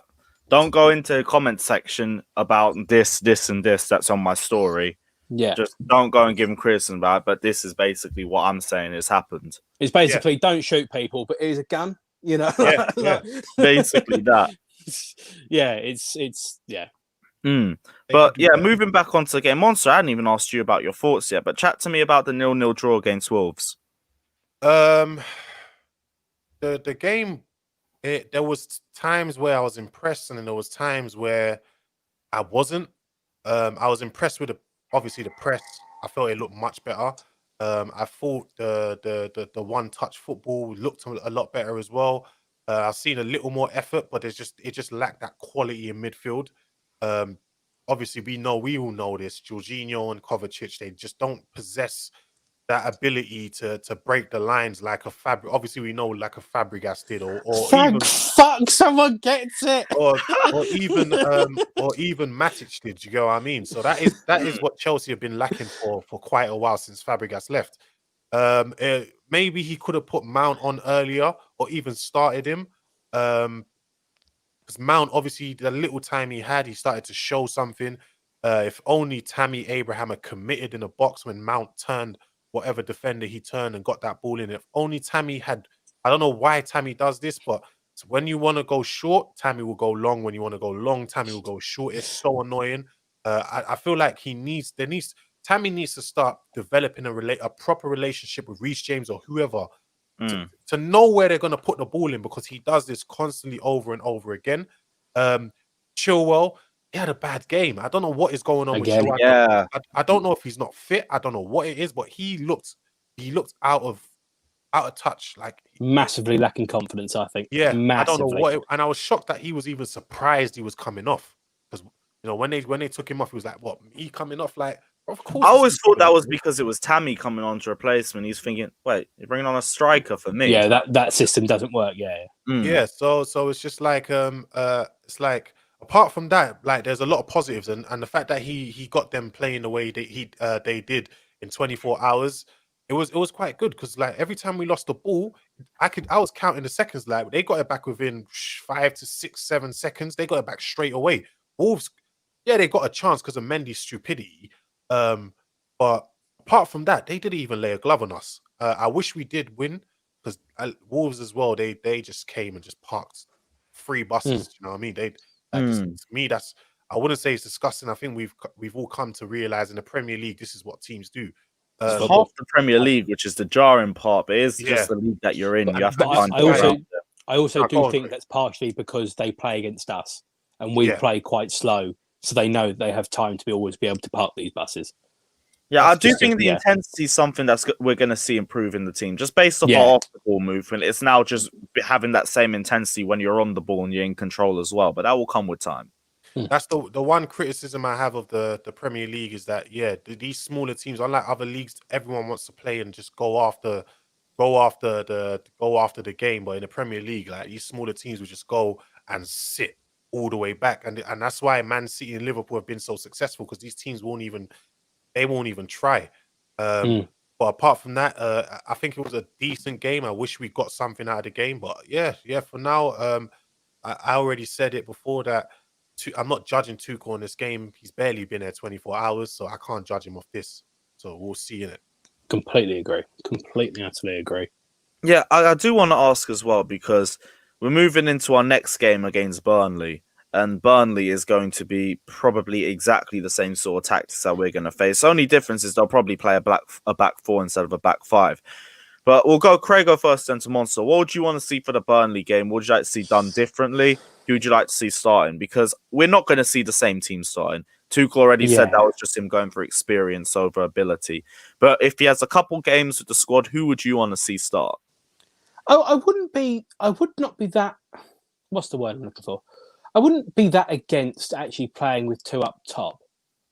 don't go into the comment section about this, and this that's on my story. Yeah. Just don't go and give him criticism about it, but this is basically what I'm saying has happened. It's basically don't shoot people, but here's a gun. You know, Yeah. Basically that. Yeah, it's yeah. But yeah, better. moving back onto the game, Monster, I hadn't even asked you about your thoughts yet, but chat to me about the 0-0 draw against Wolves. The game, there was times where I was impressed, and then there was times where I wasn't. I was impressed with obviously the press. I felt it looked much better. I thought the one touch football looked a lot better as well. I've seen a little more effort, but it just lacked that quality in midfield. Obviously, we all know this. Jorginho and Kovacic, they just don't possess that ability to break the lines like a Fabregas. Obviously, we know like a Fabregas did, or even fuck, someone gets it. or even Matic did. You go, what I mean? So that is what Chelsea have been lacking for quite a while since Fabregas left. Maybe he could have put Mount on earlier, or even started him. Because Mount, obviously, the little time he had, he started to show something. If only Tammy Abraham had committed in the box when Mount turned whatever defender he turned and got that ball in. If only Tammy had, I don't know why Tammy does this, but when you want to go short, Tammy will go long. When you want to go long, Tammy will go short. It's so annoying. I feel like Tammy needs to start developing a proper relationship with Reece James or whoever to know where they're going to put the ball in, because he does this constantly over and over again. Chilwell, he had a bad game. I don't know what is going on with Chilwell. Yeah. I don't know if he's not fit. I don't know what it is, but he looked out of touch, like Massively lacking confidence, I think. Yeah, massively. I don't know what, and I was shocked that he was even surprised he was coming off, because when they took him off, he was like, "What, me coming off?" Like, of course. I always thought that was because it was Tammy coming on to replace him. He's thinking, "Wait, you're bringing on a striker for me?" Yeah, that system doesn't work. Yeah. Yeah, so it's just like it's like, apart from that, like, there's a lot of positives, and the fact that he got them playing the way they did in 24 hours, it was quite good, because like every time we lost the ball, I was counting the seconds, like they got it back within 5 to 6, 7 seconds. They got it back straight away. Wolves, yeah, they got a chance because of Mendy's stupidity, but apart from that, they didn't even lay a glove on us. I wish we did win, because Wolves as well, they just came and just parked 3 buses. You know what I mean? To me, I wouldn't say it's disgusting. I think we've all come to realize in the Premier League, this is what teams do. It's half the Premier League, which is the jarring part, but it's just the league that you're in. You have to find I also do think that's partially because they play against us, and we play quite slow, so they know they have time to always be able to park these buses. Yeah, I do think the intensity is something we're going to see improve in the team, just based off our off-the-ball movement. It's now just having that same intensity when you're on the ball and you're in control as well, but that will come with time. That's the one criticism I have of the Premier League, is that these smaller teams, unlike other leagues, everyone wants to play and just go after the game. But in the Premier League, like, these smaller teams will just go and sit all the way back, and that's why Man City and Liverpool have been so successful, because these teams won't even try. But apart from that, I think it was a decent game. I wish we got something out of the game, but for now, I already said it before that I'm not judging Tuchel on this game. He's barely been there 24 hours, so I can't judge him off this. So we'll see in it. Completely agree. Completely, utterly agree. Yeah, I do want to ask as well, because we're moving into our next game against Burnley, and Burnley is going to be probably exactly the same sort of tactics that we're going to face. The only difference is they'll probably play a back 4 instead of a back 5. But we'll go Craig first, then to Monster. What would you want to see for the Burnley game? What would you like to see done differently? Who would you like to see starting? Because we're not going to see the same team starting. Tuchel already said that was just him going for experience over ability. But if he has a couple games with the squad, who would you want to see start? I would not be that. What's the word I'm looking for? I wouldn't be that against actually playing with 2 up top.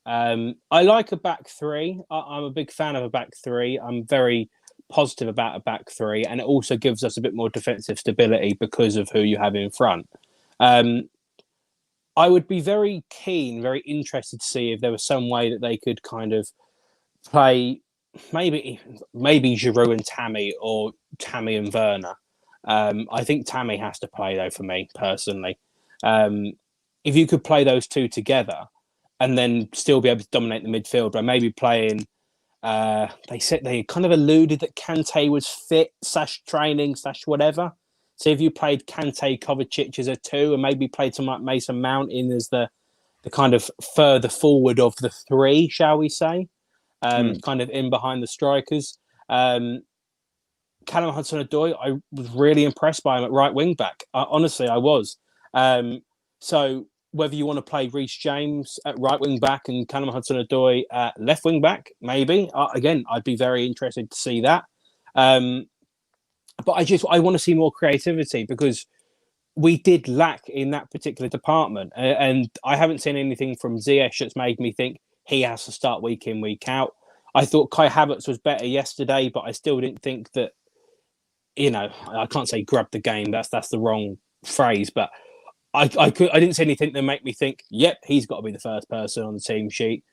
I like a back 3. I'm a big fan of a back 3. I'm very positive about a back 3, and it also gives us a bit more defensive stability because of who you have in front. I would be very interested to see if there was some way that they could kind of play maybe Giroud and Tammy, or Tammy and Werner. I think Tammy has to play, though, for me personally. If you could play those 2 together, and then still be able to dominate the midfield by maybe playing. They said they kind of alluded that Kante was fit / training / whatever. So if you played Kante, Kovacic as a 2, and maybe played some like Mason Mount in as the kind of further forward of the 3, shall we say, kind of in behind the strikers. Callum Hudson-Odoi, I was really impressed by him at right wing back. Honestly, I was. So whether you want to play Reece James at right wing back and Callum Hudson-Odoi at left wing back, maybe. Again, I'd be very interested to see that. But I want to see more creativity because we did lack in that particular department. And I haven't seen anything from Ziyech that's made me think he has to start week in, week out. I thought Kai Havertz was better yesterday, but I still didn't think that, I can't say grab the game. That's the wrong phrase, but I didn't see anything that made me think, yep, he's got to be the first person on the team sheet.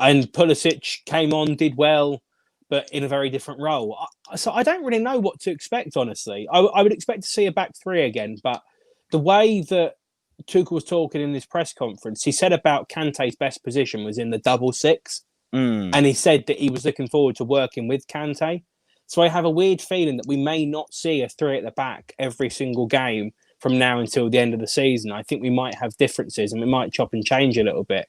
And Pulisic came on, did well, but in a very different role. So I don't really know what to expect, honestly. I would expect to see a back 3 again, but the way that Tuchel was talking in this press conference, he said about Kante's best position was in the double 6. And he said that he was looking forward to working with Kante. So I have a weird feeling that we may not see a 3 at the back every single game from now until the end of the season. I think we might have differences and we might chop and change a little bit.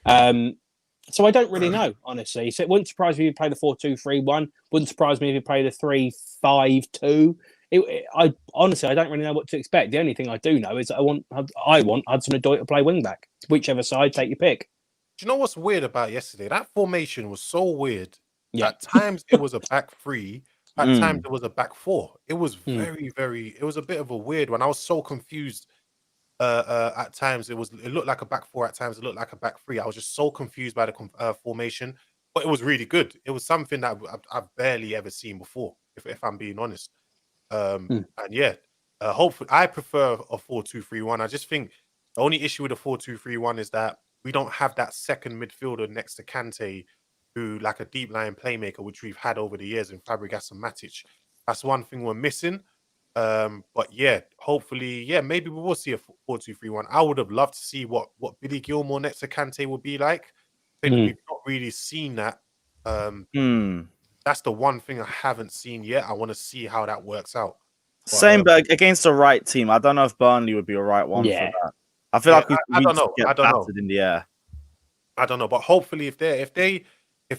So I don't really know, honestly. So it wouldn't surprise me if you play the 4-2-3-1. Wouldn't surprise me if you play the 3-5-2. Honestly, I don't really know what to expect. The only thing I do know is that I want Hudson-Odoi to play wing back. Whichever side, take your pick. Do you know what's weird about yesterday? That formation was so weird. Yeah. At times it was a back 3. At times it was a back 4. It was very, it was a bit of a weird one. I was so confused. At times it looked like a back 4. At times it looked like a back 3. I was just so confused by the formation, but it was really good. It was something that I've barely ever seen before, if I'm being honest. And yeah, hopefully I prefer a 4-2-3-1. I just think the only issue with a 4-2-3-1 is that we don't have that second midfielder next to Kante, who like a deep line playmaker, which we've had over the years in Fabregas and Matic. That's one thing we're missing. But yeah, hopefully, maybe we will see a 4-2-3-1. I would have loved to see what Billy Gilmore next to Kante would be like. I think we've not really seen that. That's the one thing I haven't seen yet. I want to see how that works out. But, same, but against the right team, I don't know if Burnley would be a right one for that. I feel like I don't know. I don't know. In the air. I don't know, but hopefully, if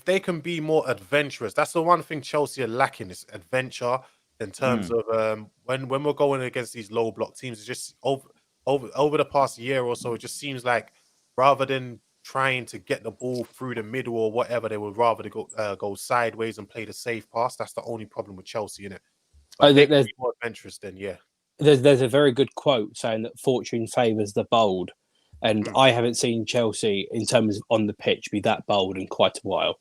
they can be more adventurous, that's the one thing Chelsea are lacking is adventure. In terms of when we're going against these low block teams, it's just over the past year or so, it just seems like rather than trying to get the ball through the middle or whatever, they would rather go sideways and play the safe pass. That's the only problem with Chelsea, innit? But they can be more adventurous then, yeah. There's a very good quote saying that fortune favours the bold, and I haven't seen Chelsea in terms of on the pitch be that bold in quite a while.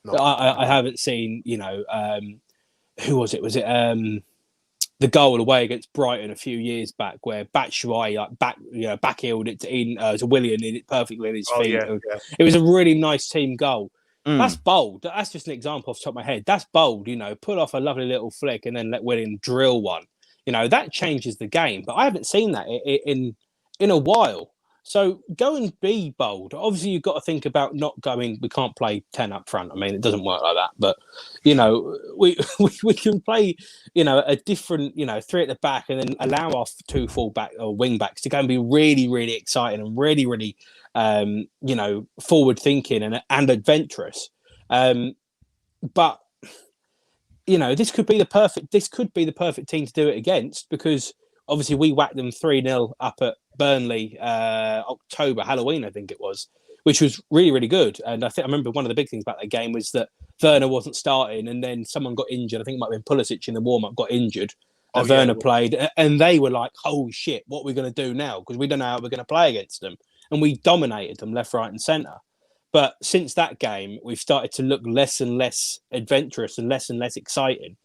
No. I haven't seen, who was it? Was it the goal away against Brighton a few years back where Batshuayi backheeled it to Willian, hit it perfectly in his feet. Yeah. It was a really nice team goal. That's bold. That's just an example off the top of my head. That's bold, pull off a lovely little flick and then let Willian drill one. That changes the game. But I haven't seen that in a while. So go and be bold. Obviously, you've got to think about not going. We can't play 10 up front. I mean, it doesn't work like that. But we can play a different 3 at the back and then allow our 2 fullback or wing backs to go and be really, really exciting and really, really forward thinking and adventurous. But this could be the perfect team to do it against because obviously we whacked them 3-0 up at Burnley, October, Halloween, I think it was, which was really, really good. And I remember one of the big things about that game was that Werner wasn't starting and then someone got injured. I think it might have been Pulisic in the warm-up got injured. And Werner played and they were like, holy shit, what are we going to do now? Because we don't know how we're going to play against them. And we dominated them left, right and centre. But since that game, we've started to look less and less adventurous and less exciting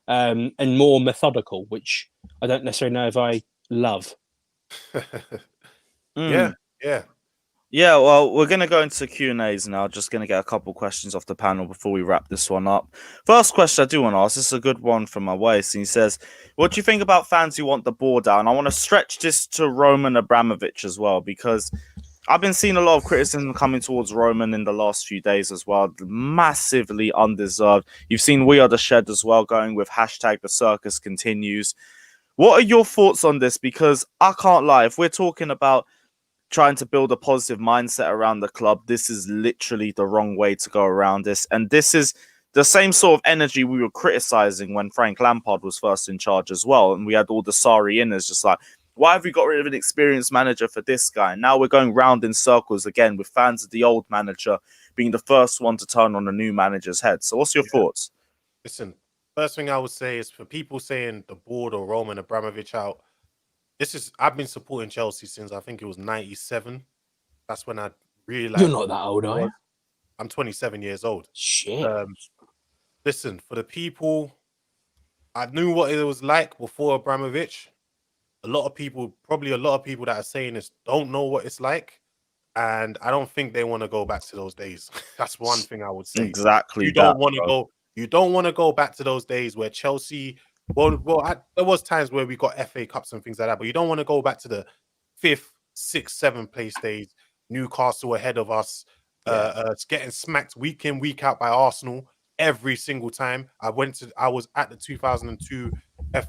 and more methodical, which I don't necessarily know if I love. Yeah. Well, we're going to go into Q&As now. Just going to get a couple questions off the panel before we wrap this one up. First question I do want to ask, this is a good one from my waist. And he says, what do you think about fans who want the ball down? I want to stretch this to Roman Abramovich as well, because I've been seeing a lot of criticism coming towards Roman in the last few days as well. Massively undeserved. You've seen We Are the Shed as well going with hashtag the circus continues. What are your thoughts on this? Because I can't lie, if we're talking about trying to build a positive mindset around the club, this is literally the wrong way to go around this. And this is the same sort of energy we were criticizing when Frank Lampard was first in charge as well. And we had all the sorry inners just like, why have we got rid of an experienced manager for this guy? Now we're going round in circles again with fans of the old manager being the first one to turn on a new manager's head. So what's your thoughts? Listen, first thing I would say is for people saying the board or Roman Abramovich out, I've been supporting Chelsea since I think it was 97. That's when I realized You're not that old, are you? I'm 27 years old. Shit. Listen, for the people, I knew what it was like before Abramovich. A lot of people that are saying this don't know what it's like. And I don't think they want to go back to those days. That's one thing I would say. Exactly. You don't want to go back to those days where Chelsea. There was times where we got FA Cups and things like that, but you don't want to go back to the 5th, 6th, 7th place days. Newcastle ahead of us, getting smacked week in, week out by Arsenal every single time. I was at the 2002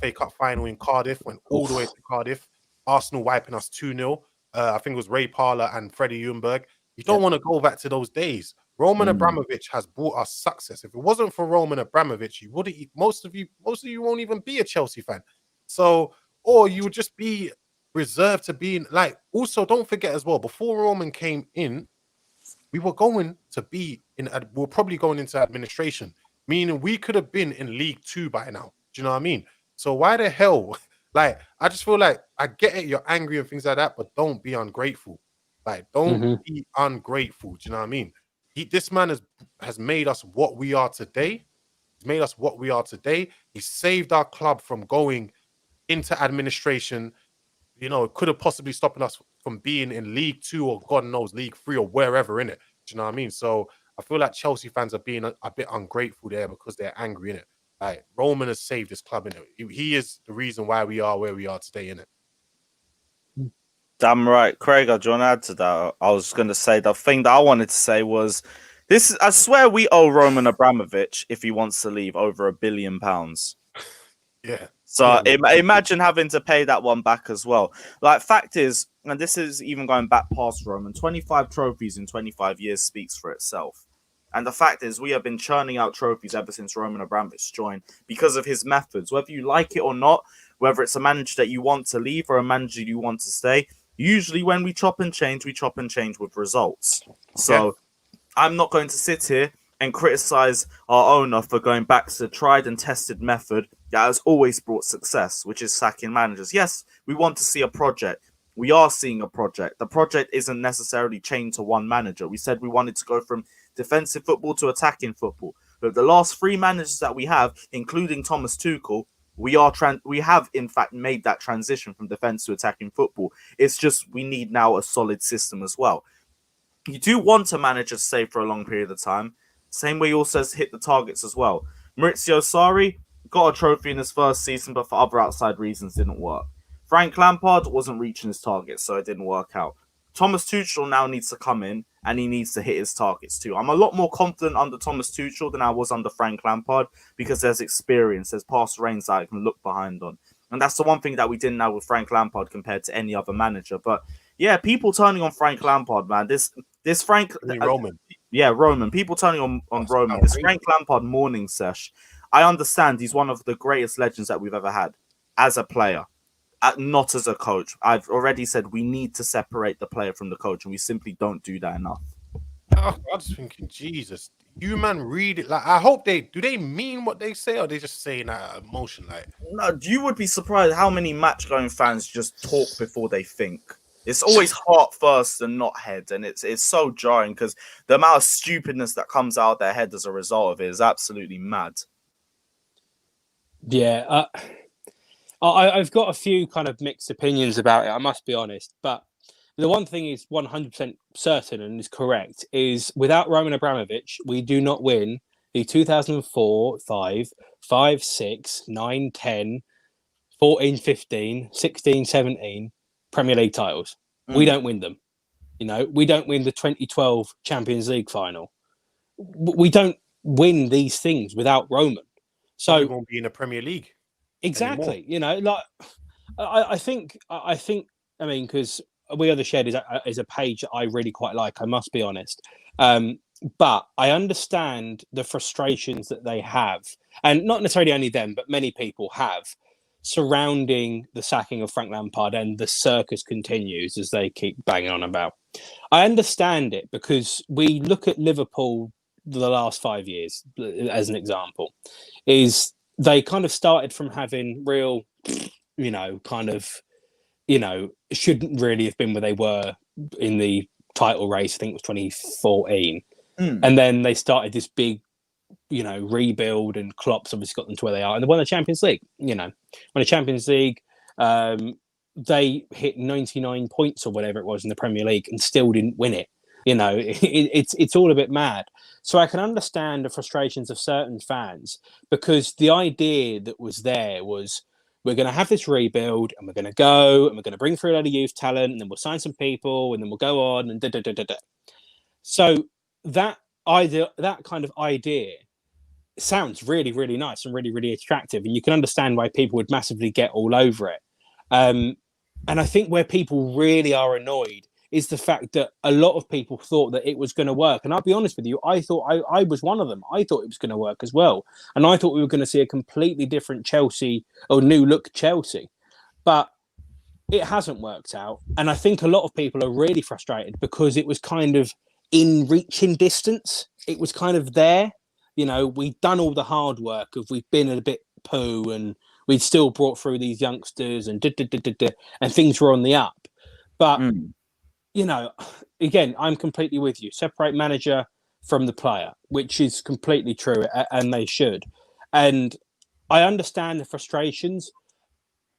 FA Cup final in Cardiff, went all the way to Cardiff. Arsenal wiping us 2-0. I think it was Ray Parlour and Freddie Ljungberg. You don't want to go back to those days. Roman Abramovich has brought us success. If it wasn't for Roman Abramovich, most of you won't even be a Chelsea fan. So, or you would just be reserved to being like. Also, don't forget as well, before Roman came in, we were probably going into administration, meaning we could have been in League 2 by now. Do you know what I mean? So why the hell? Like, I just feel like I get it, you're angry and things like that, but don't be ungrateful. Like, don't be ungrateful. Do you know what I mean? This man has made us what we are today. He's made us what we are today. He saved our club from going into administration. You know, it could have possibly stopped us from being in League 2 or God knows League 3 or wherever in it. Do you know what I mean? So I feel like Chelsea fans are being a bit ungrateful there because they're angry in it. Like, Roman has saved this club in it. He is the reason why we are where we are today in it. Damn right. Craig, do you want to add to that? I was going to say the thing that I wanted to say was this. I swear we owe Roman Abramovich, if he wants to leave, over £1 billion. Yeah. So imagine having to pay that one back as well. Like, fact is, and this is even going back past Roman, 25 trophies in 25 years speaks for itself. And the fact is, we have been churning out trophies ever since Roman Abramovich joined because of his methods. Whether you like it or not, whether it's a manager that you want to leave or a manager you want to stay, usually when we chop and change with results. So I'm not going to sit here and criticize our owner for going back to the tried and tested method that has always brought success, which is sacking managers. Yes, we want to see a project. We are seeing a project. The project isn't necessarily chained to one manager. We said we wanted to go from defensive football to attacking football. But the last 3 managers that we have, including Thomas Tuchel, we have in fact made that transition from defense to attacking football. It's just we need now a solid system as well. You do want a manager to stay for a long period of time. Same way he also has hit the targets as well. Maurizio Sarri got a trophy in his first season, but for other outside reasons didn't work. Frank Lampard wasn't reaching his targets, so it didn't work out. Thomas Tuchel now needs to come in and he needs to hit his targets too. I'm a lot more confident under Thomas Tuchel than I was under Frank Lampard because there's experience, there's past reigns that I can look behind on. And that's the one thing that we didn't have with Frank Lampard compared to any other manager. But yeah, people turning on Frank Lampard, man. This Frank... Roman. Roman. People turning on Roman. This Frank Lampard morning sesh. I understand he's one of the greatest legends that we've ever had as a player. Not as a coach. I've already said we need to separate the player from the coach, and we simply don't do that enough. I'm just thinking, Jesus, you man read it. Like, I hope do they mean what they say, or they just saying that emotion? Like, no, you would be surprised how many match-going fans just talk before they think. It's always heart first and not head, and it's so jarring because the amount of stupidness that comes out of their head as a result of it is absolutely mad. Yeah, I've got a few kind of mixed opinions about it, I must be honest. But the one thing is 100% certain and is correct is without Roman Abramovich, we do not win the 2004, 5, 6, 9, 10, 14, 15, 16, 17 Premier League titles. We don't win them. You know, we don't win the 2012 Champions League final. We don't win these things without Roman. So we won't be in the Premier League. Exactly. Anymore. You know, like I think, I mean, because We Are the Shed is a page that I really quite like. I must be honest. But I understand the frustrations that they have, and not necessarily only them, but many people have, surrounding the sacking of Frank Lampard, and the circus continues as they keep banging on about. I understand it because we look at Liverpool the last 5 years as an example, is they kind of started from having real, shouldn't really have been where they were in the title race. I think it was 2014. And then they started this big, rebuild, and Klopp's obviously got them to where they are. And they won the Champions League, won the Champions League. They hit 99 points or whatever it was in the Premier League and still didn't win it. It's all a bit mad. So I can understand the frustrations of certain fans, because the idea that was there was, we're going to have this rebuild, and we're going to go, and we're going to bring through a lot of youth talent, and then we'll sign some people, and then we'll go on, and da-da-da-da-da. So that idea, that kind of idea, sounds really, really nice and really, really attractive. And you can understand why people would massively get all over it. And I think where people really are annoyed is the fact that a lot of people thought that it was going to work. And I'll be honest with you, I thought I was one of them. I thought it was going to work as well. And I thought we were going to see a completely different Chelsea, or new look Chelsea. But it hasn't worked out. And I think a lot of people are really frustrated because it was kind of in reaching distance. It was kind of there. We'd done all the hard work of, we've been a bit poo, and we'd still brought through these youngsters, and and things were on the up. But again, I'm completely with you. Separate manager from the player, which is completely true, and they should. And I understand the frustrations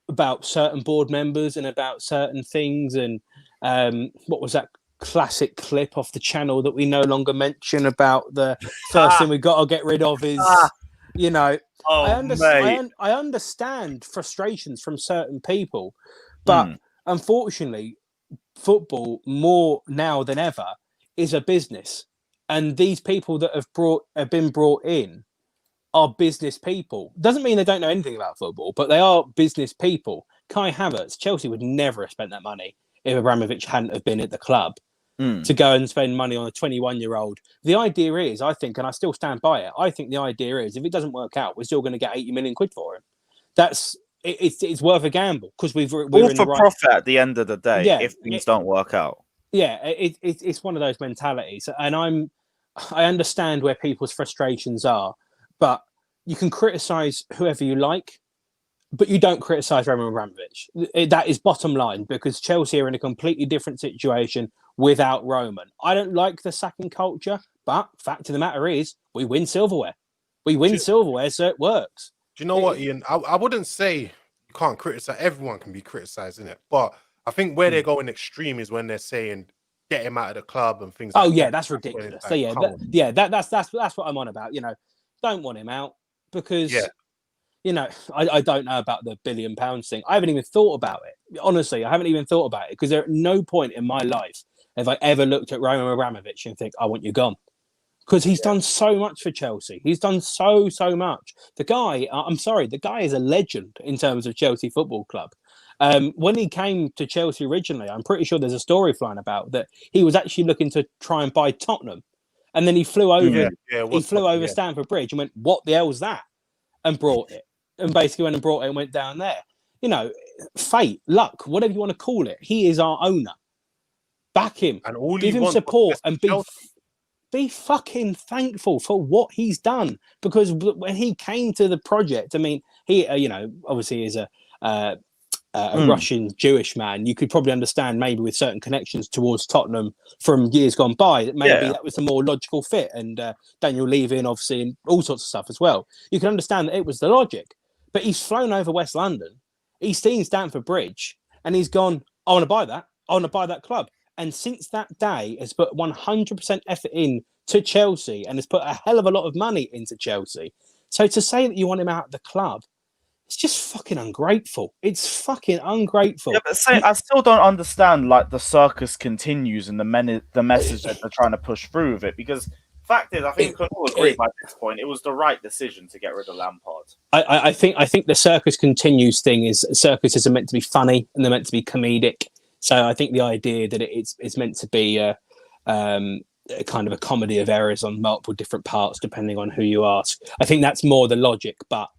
about certain board members and about certain things. And what was that classic clip off the channel that we no longer mention about the first thing we got to get rid of is, I understand frustrations from certain people, but unfortunately, football, more now than ever, is a business, and these people that have been brought in are business people. Doesn't mean they don't know anything about football, but they are business people. Kai Havertz, Chelsea would never have spent that money if Abramovich hadn't have been at the club to go and spend money on a 21-year-old. The idea is, I think, and I still stand by it, I think the idea is, if it doesn't work out, we're still going to get 80 million quid for him. It's worth a gamble, because we're all in for the right profit at the end of the day. If things don't work out, it's one of those mentalities, and I understand where people's frustrations are, but you can criticize whoever you like, but you don't criticize Roman Abramovich. That is bottom line, because Chelsea are in a completely different situation without Roman. I don't like the sacking culture, but fact of the matter is, we win silverware. Silverware, so it works. Do you know what, Ian? I wouldn't say you can't criticize. Everyone can be criticized, innit? But I think where they're going extreme is when they're saying, get him out of the club and things like that. Oh, yeah, that's ridiculous. So, that's what I'm on about. Don't want him out, because... I don't know about the £1 billion thing. I haven't even thought about it. Honestly, I haven't even thought about it, because at no point in my life have I ever looked at Roman Abramovich and think, I want you gone. Because he's done so much for Chelsea. He's done so much. The guy is a legend in terms of Chelsea Football Club. When he came to Chelsea originally, I'm pretty sure there's a story flying about that he was actually looking to try and buy Tottenham. And then he flew over Stamford Bridge and went, what the hell's that? And brought it. And basically went and brought it and went down there. Fate, luck, whatever you want to call it. He is our owner. Back him. And give him support, and be fucking thankful for what he's done. Because when he came to the project, I mean, he, obviously is a Russian Jewish man. You could probably understand, maybe with certain connections towards Tottenham from years gone by, that maybe that was the more logical fit. And Daniel Levy, obviously, and all sorts of stuff as well. You can understand that it was the logic. But he's flown over West London. He's seen Stamford Bridge, and he's gone, I want to buy that. I want to buy that club. And since that day, has put 100% effort in to Chelsea, and has put a hell of a lot of money into Chelsea. So to say that you want him out of the club It's just fucking ungrateful. It's fucking ungrateful. Yeah, but I still don't understand like the circus continues and the message that they're trying to push through with it. Because fact is, I think we can all agree by this point it was the right decision to get rid of Lampard. I think the circus continues thing is circuses are meant to be funny and they're meant to be comedic. So I think the idea that it's meant to be a kind of a comedy of errors on multiple different parts, depending on who you ask. I think that's more the logic, but.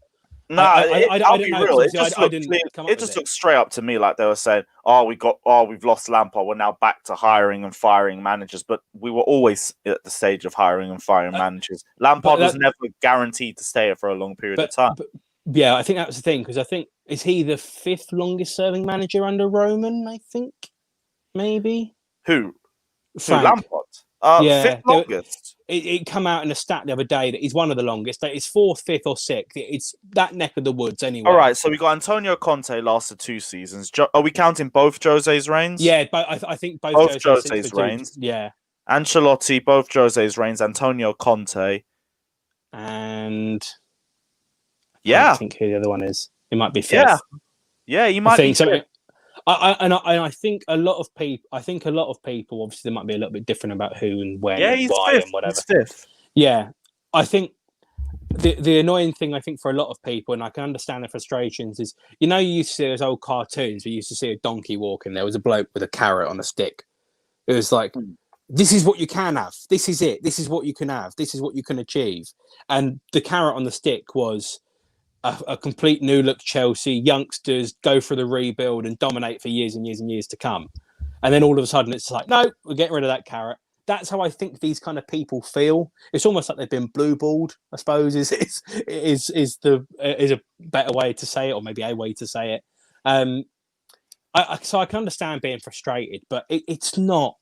No, I'll be real. It just looked straight up to me like they were saying, we've lost Lampard. We're now back to hiring and firing managers. But we were always at the stage of hiring and firing managers. Lampard was never guaranteed to stay here for a long period of time. Yeah, I think that was the thing, because I think, is he the 5th longest serving manager under Roman, I think? Maybe? Who? Frank. Lampard? Yeah, 5th longest. It come out in a stat the other day that he's one of the longest. It's 4th, 5th, or 6th. It's that neck of the woods anyway. All right, so we got Antonio Conte lasted 2 seasons. Are we counting both Jose's reigns? Yeah, but I think both Jose's reigns. Yeah. Ancelotti, both Jose's reigns. Antonio Conte. And... Yeah. I think who the other one is. It might be 5th. Yeah, you might be so. I think a lot of people. Obviously, there might be a little bit different about who and when and why 5th. and whatever. He's 5th. Yeah, I think the annoying thing I think for a lot of people, and I can understand the frustrations, is you used to see those old cartoons. We used to see a donkey walking. There was a bloke with a carrot on a stick. It was like, this is what you can have. This is it. This is what you can have. This is what you can achieve. And the carrot on the stick was a complete new look Chelsea, youngsters go for the rebuild and dominate for years and years and years to come. And then all of a sudden it's like, no, we're getting rid of that carrot. That's how I think these kind of people feel. It's almost like they've been blue-balled, I suppose, is a better way to say it, or maybe a way to say it. So I can understand being frustrated, but it's not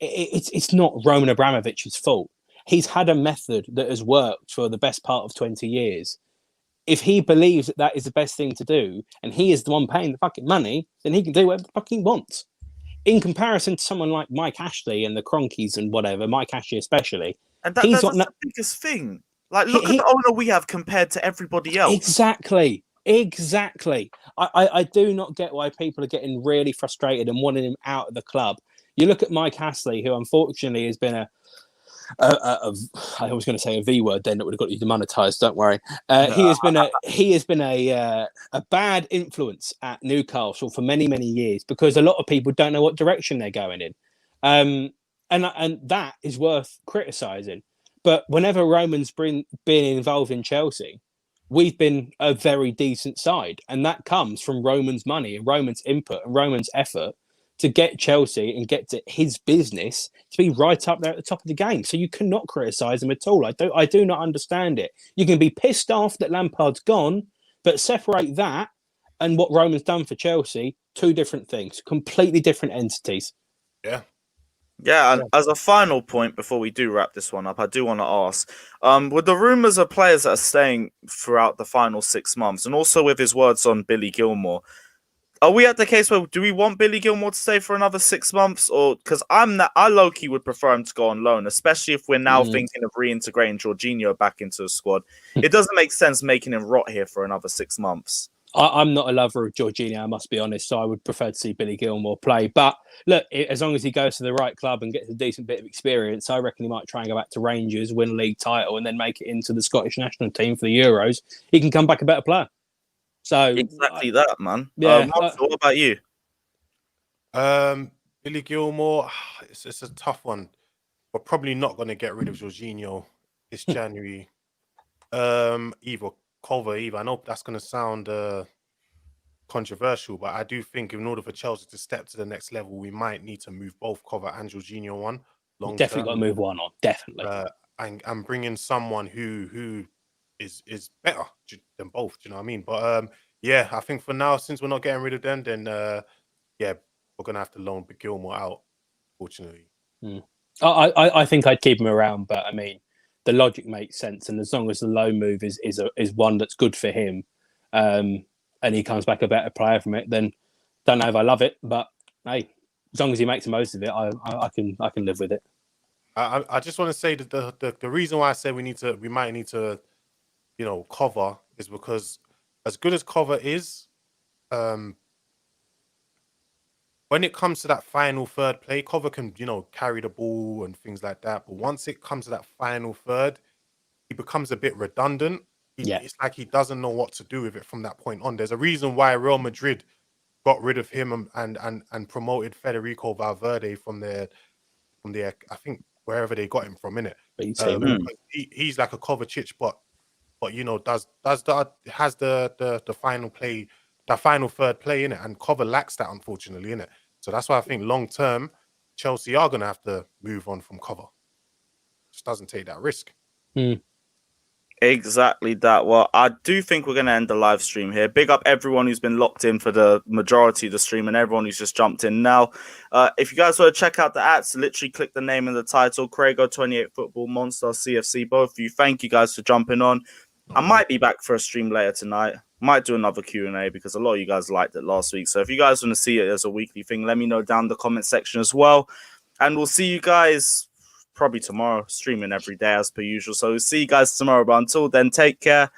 Roman Abramovich's fault. He's had a method that has worked for the best part of 20 years. If he believes that is the best thing to do, and he is the one paying the fucking money, then he can do whatever the fuck he wants. In comparison to someone like Mike Ashley and the Cronkies and whatever, Mike Ashley especially. And that's the biggest thing. Like, look at the owner we have compared to everybody else. Exactly. I do not get why people are getting really frustrated and wanting him out of the club. You look at Mike Ashley, who unfortunately has been I was going to say a V word then that would have got you demonetized. Don't worry. He has been a bad influence at Newcastle for many years, because a lot of people don't know what direction they're going in, and that is worth criticizing. But whenever Roman's been involved in Chelsea, we've been a very decent side, and that comes from Roman's money and Roman's input and Roman's effort to get Chelsea and get to his business to be right up there at the top of the game. So you cannot criticise him at all. I do not understand it. You can be pissed off that Lampard's gone, but separate that and what Roman's done for Chelsea, 2 different things, completely different entities. Yeah. Yeah, and as a final point before we do wrap this one up, I do want to ask, with the rumours of players that are staying throughout the final 6 months, and also with his words on Billy Gilmour, are we at the case where do we want Billy Gilmour to stay for another 6 months, or because I low-key would prefer him to go on loan, especially if we're now thinking of reintegrating Jorginho back into the squad. It doesn't make sense making him rot here for another 6 months. I'm not a lover of Jorginho, I must be honest, so I would prefer to see Billy Gilmour play. But look, as long as he goes to the right club and gets a decent bit of experience, I reckon he might try and go back to Rangers, win a league title, and then make it into the Scottish national team for the Euros. He can come back a better player. So exactly that, man. Yeah. What about you? Billy Gilmour, it's a tough one. We're probably not going to get rid of Jorginho this January. Either Culver, I know that's going to sound controversial, but I do think in order for Chelsea to step to the next level, we might need to move both Culver and Jorginho on. Definitely got to move one on, definitely. And bring in someone who is better than both. Do you know what I mean? But yeah, I think for now, since we're not getting rid of them, then yeah, we're gonna have to loan Gilmour out, fortunately. I think I'd keep him around, but I mean, the logic makes sense, and as long as the loan move is one that's good for him, and he comes back a better player from it, then don't know if I love it, but hey, as long as he makes the most of it, I can live with it. I just want to say that the reason why I say we might need to, cover is because as good as cover is, when it comes to that final third play, cover can, carry the ball and things like that. But once it comes to that final third, he becomes a bit redundant. Yeah. It's like he doesn't know what to do with it from that point on. There's a reason why Real Madrid got rid of him and promoted Federico Valverde from their I think wherever they got him from, innit? He's like a Kovacic, but has the final play, that final third play in it, and Cover lacks that, unfortunately, in it. So that's why I think long term Chelsea are gonna have to move on from Cover. Just doesn't take that risk. Exactly that. Well, I do think we're going to end the live stream here. Big up everyone who's been locked in for the majority of the stream and everyone who's just jumped in now. If you guys want to check out the ads, literally click the name in the title. Craigo28 Football, Monster, CFC, both of you. Thank you guys for jumping on. I might be back for a stream later tonight. Might do another Q&A because a lot of you guys liked it last week. So if you guys want to see it as a weekly thing, let me know down in the comment section as well. And we'll see you guys probably tomorrow, streaming every day as per usual. So we'll see you guys tomorrow. But until then, take care.